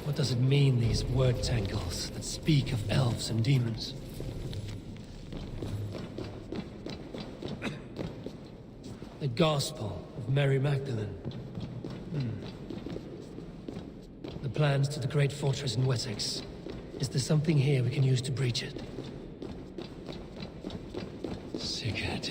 What does it mean, these word tangles that speak of elves and demons? The Gospel of Mary Magdalene. The plans to the great fortress in Wessex. Is there something here we can use to breach it? Sigurd.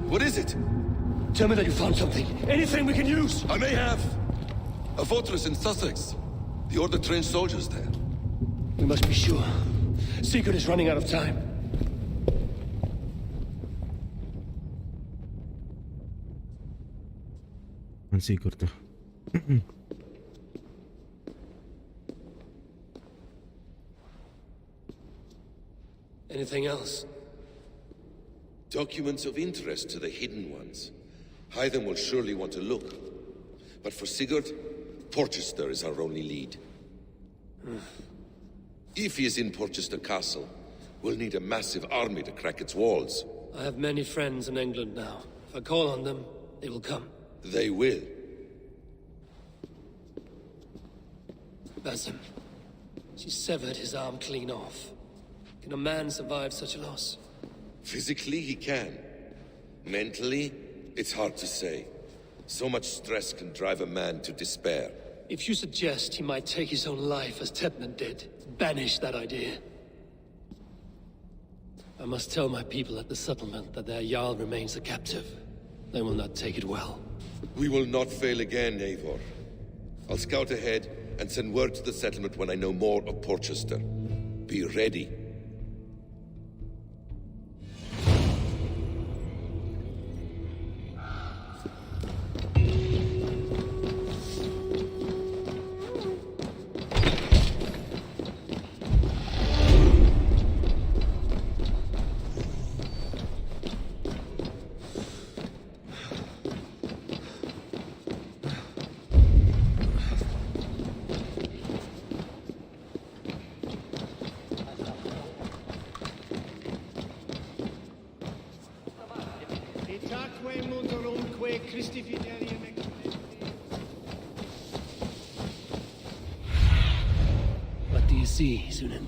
What is it? Tell me that you found something. Anything we can use! I may have. A fortress in Sussex. The Order trained soldiers there. We must be sure. Sigurd is running out of time. Sigurd tuh. Anything else? Documents of interest to the Hidden Ones. Hytham will surely want to look. But for Sigurd, Porchester is our only lead. If he is in Porchester Castle, we'll need a massive army to crack its walls. I have many friends in England now. If I call on them, they will come. They will. Basim. She severed his arm clean off. Can a man survive such a loss? Physically, he can. Mentally, it's hard to say. So much stress can drive a man to despair. If you suggest he might take his own life as Tedman did, banish that idea. I must tell my people at the settlement that their Jarl remains a captive. They will not take it well. We will not fail again, Eivor. I'll scout ahead and send word to the settlement when I know more of Porchester. Be ready. What do you see, Sunan?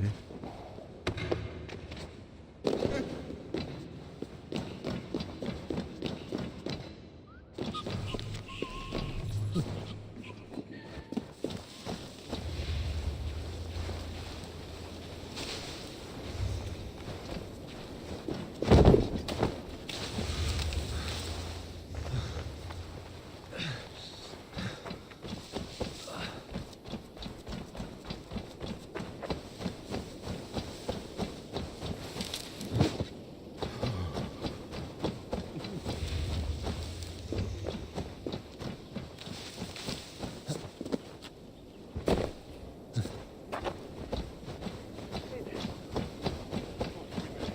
sih.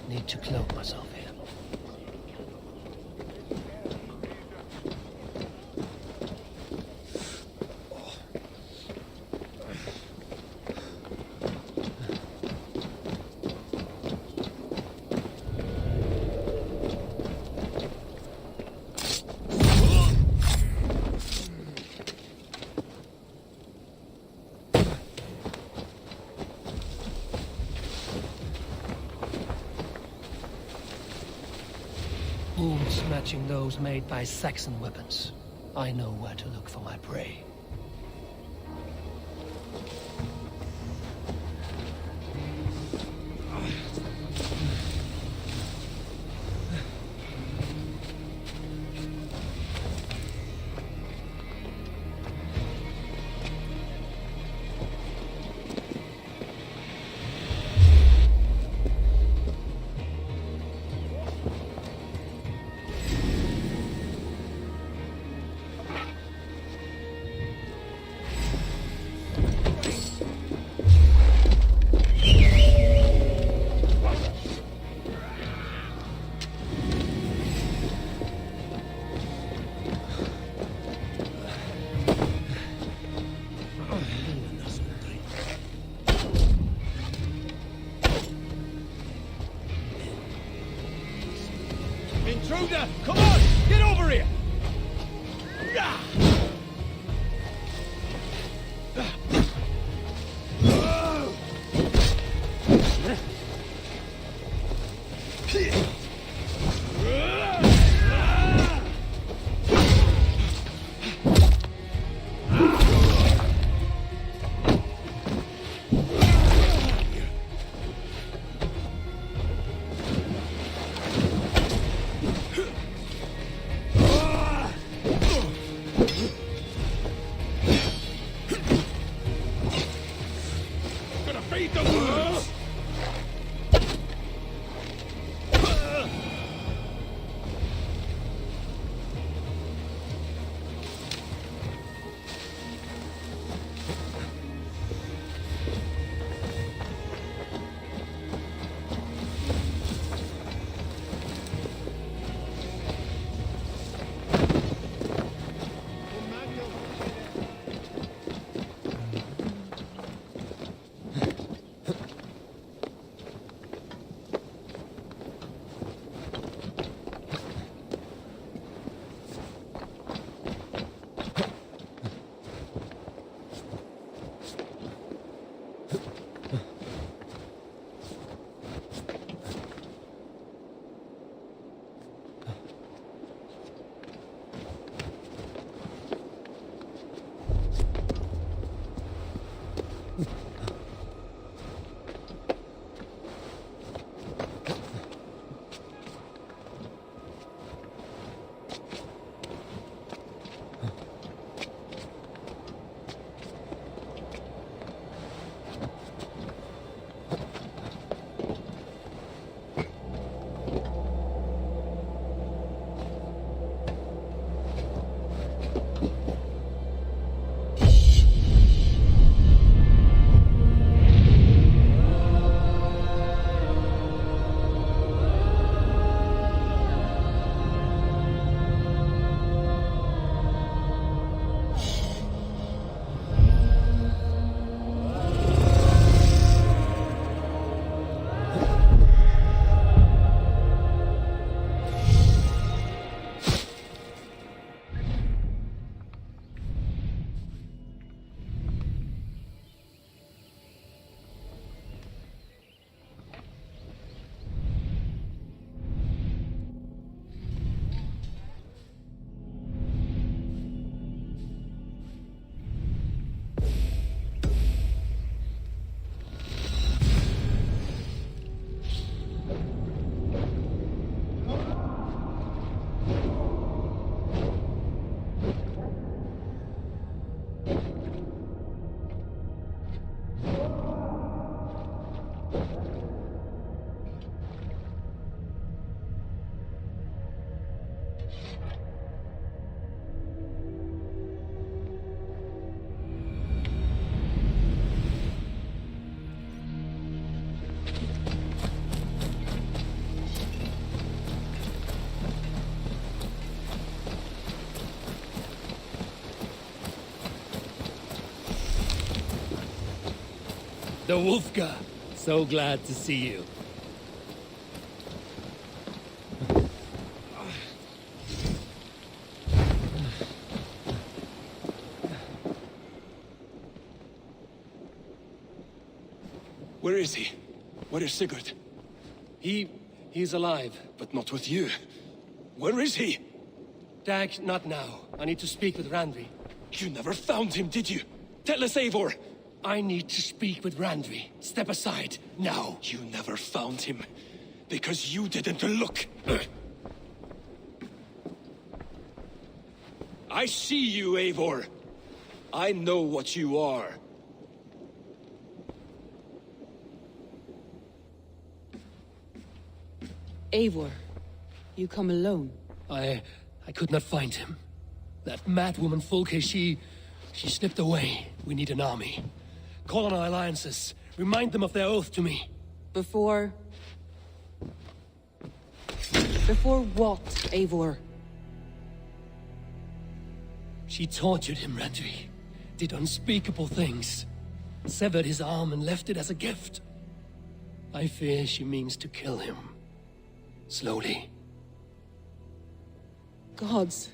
Need to cloak myself here. Wounds matching those made by Saxon weapons. I know where to look for my prey. Intruder! Come on! Get over here! Gonna feed the wolves! The Wolfga. So glad to see you. Where is he? Where is Sigurd? He's alive. But not with you. Where is he? Dag, not now. I need to speak with Randvi. You never found him, did you? Tell us, Eivor! I need to speak with Randvi. Step aside, now. You never found him, because you didn't look. I see you, Eivor. I know what you are. Eivor, you come alone. I could not find him. That madwoman Fulke, she slipped away. We need an army. Call on our alliances. Remind them of their oath to me. Before what, Eivor? She tortured him, Randvi. Did unspeakable things. Severed his arm and left it as a gift. I fear she means to kill him. Slowly. Gods.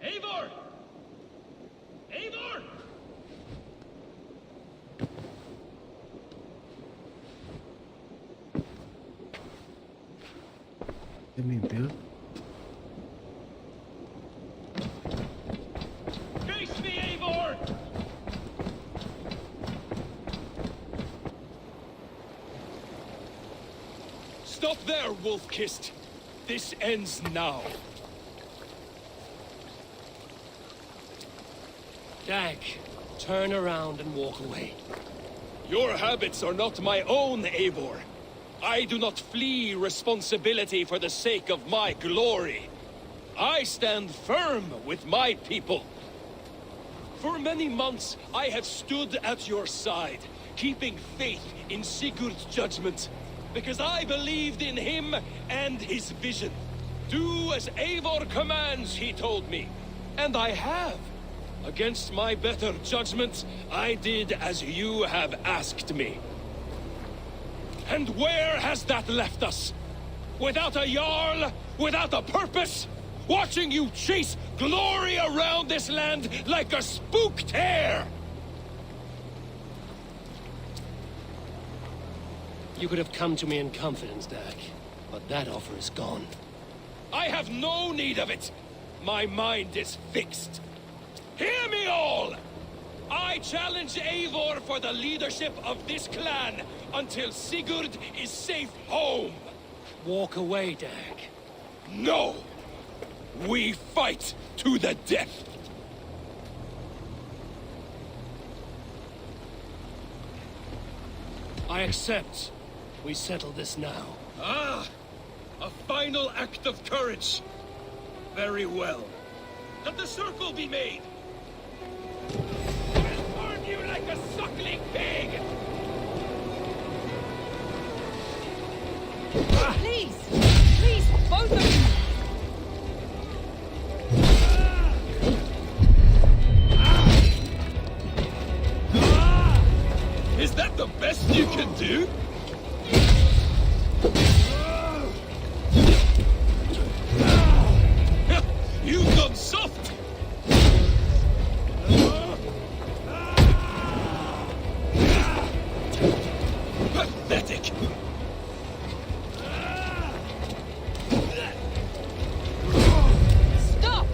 Eivor! Eivor! ¿Qué limpio? Face me, Eivor! Stop there, Wolf-Kissed. This ends now. Dag, turn around and walk away. Your habits are not my own, Eivor. I do not flee responsibility for the sake of my glory. I stand firm with my people. For many months, I have stood at your side, keeping faith in Sigurd's judgment, because I believed in him and his vision. Do as Eivor commands, he told me, and I have. Against my better judgment, I did as you have asked me. And where has that left us? Without a Jarl, without a purpose? Watching you chase glory around this land like a spooked hare! You could have come to me in confidence, Dag, but that offer is gone. I have no need of it! My mind is fixed. Hear me all! I challenge Eivor for the leadership of this clan until Sigurd is safe home! Walk away, Dag. No! We fight to the death! I accept. We settle this now. Ah! A final act of courage! Very well. Let the circle be made! I'll burn you like a suckling pig! Please! Please, both of you! Is that the best you can do? You've gone soft! quick! Stop!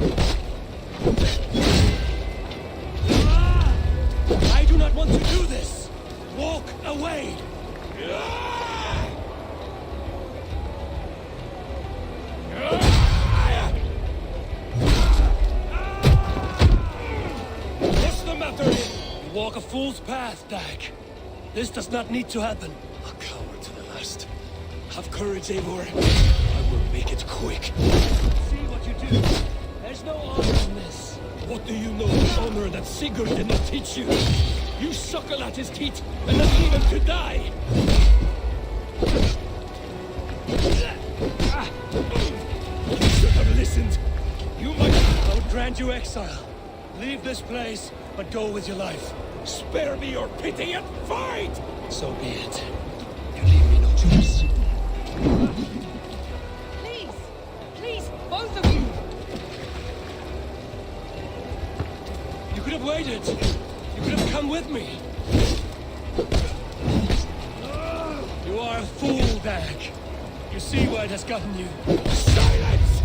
I do not want to do this! Walk away! What's the matter? You walk a fool's path, Dag. This does not need to happen. A coward to the last. Have courage, Eivor. I will make it quick. See what you do. There's no honor in this. What do you know of honor that Sigurd did not teach you? You suckle at his teeth and not leave him to die. You should have listened. You might... I would grant you exile. Leave this place, but go with your life. Spare me your pity and fight! So be it. You leave me no choice. Please! Please, both of you! You could have waited. You could have come with me. You are a fool, Dag. You see where it has gotten you. Silence!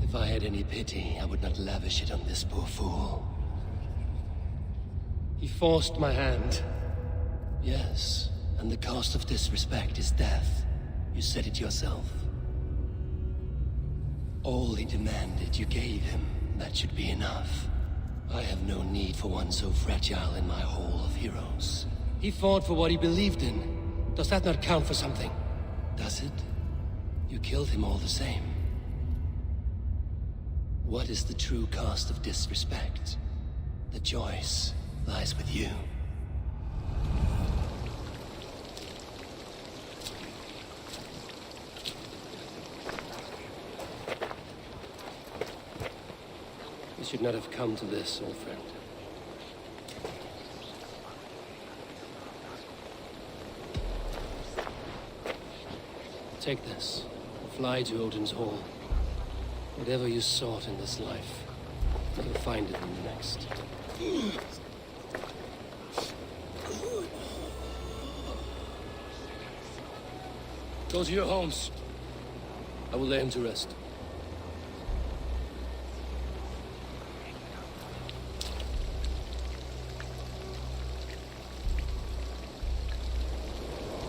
If I had any pity, I would not lavish it on this poor fool. He forced my hand. Yes, and the cost of disrespect is death. You said it yourself. All he demanded, you gave him. That should be enough. I have no need for one so fragile in my hall of heroes. He fought for what he believed in. Does that not count for something? Does it? You killed him all the same. What is the true cost of disrespect? The choice lies with you. You should not have come to this, old friend. Take this. Fly to Odin's Hall. Whatever you sought in this life, you'll find it in the next. Go to your homes. I will lay him to rest.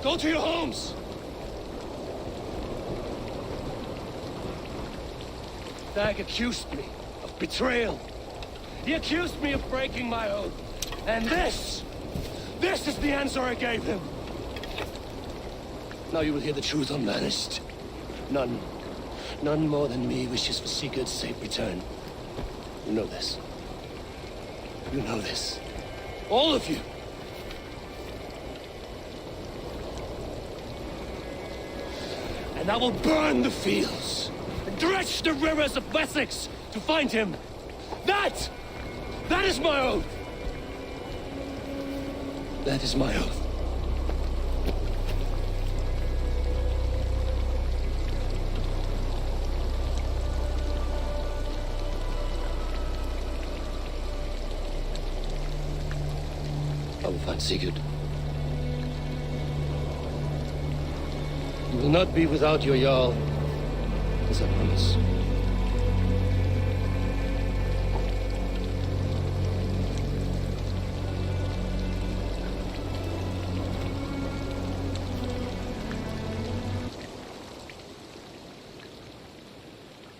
Go to your homes! Dag accused me of betrayal. He accused me of breaking my oath. And this is the answer I gave him. Now you will hear the truth unvanished. None more than me wishes for Sigurd's safe return. You know this. You know this. All of you. And I will burn the fields. Dredge the rivers of Wessex to find him. That is my oath. That is my oath. I will find Sigurd. You will not be without your Jarl. As I promise.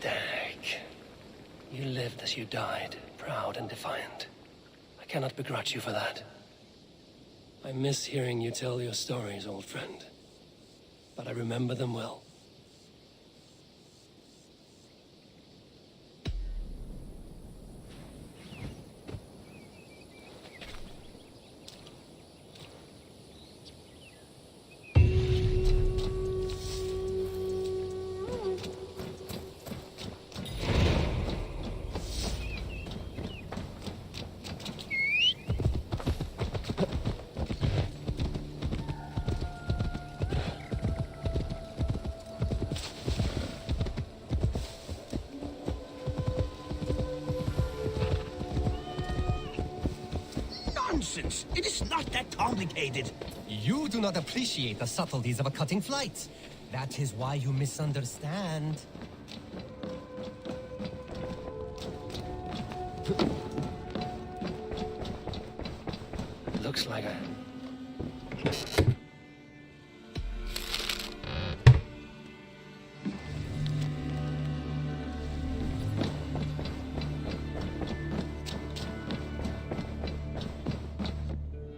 Dag, you lived as you died, proud and defiant. I cannot begrudge you for that. I miss hearing you tell your stories, old friend. But I remember them well. complicated. You do not appreciate the subtleties of a cutting flight. That is why you misunderstand. Looks like a...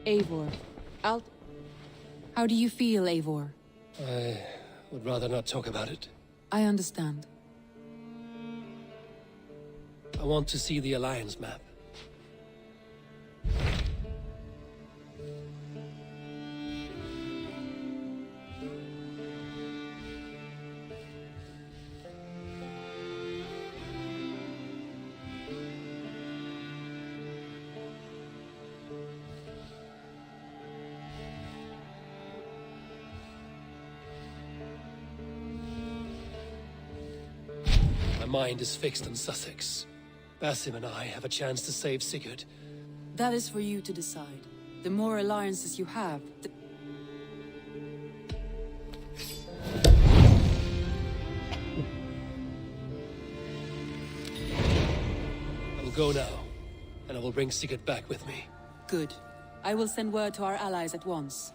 Eivor, how do you feel, Eivor? I would rather not talk about it. I understand. I want to see the Alliance map. My mind is fixed on Sussex. Basim and I have a chance to save Sigurd. That is for you to decide. The more alliances you have, the... I will go now, and I will bring Sigurd back with me. Good. I will send word to our allies at once.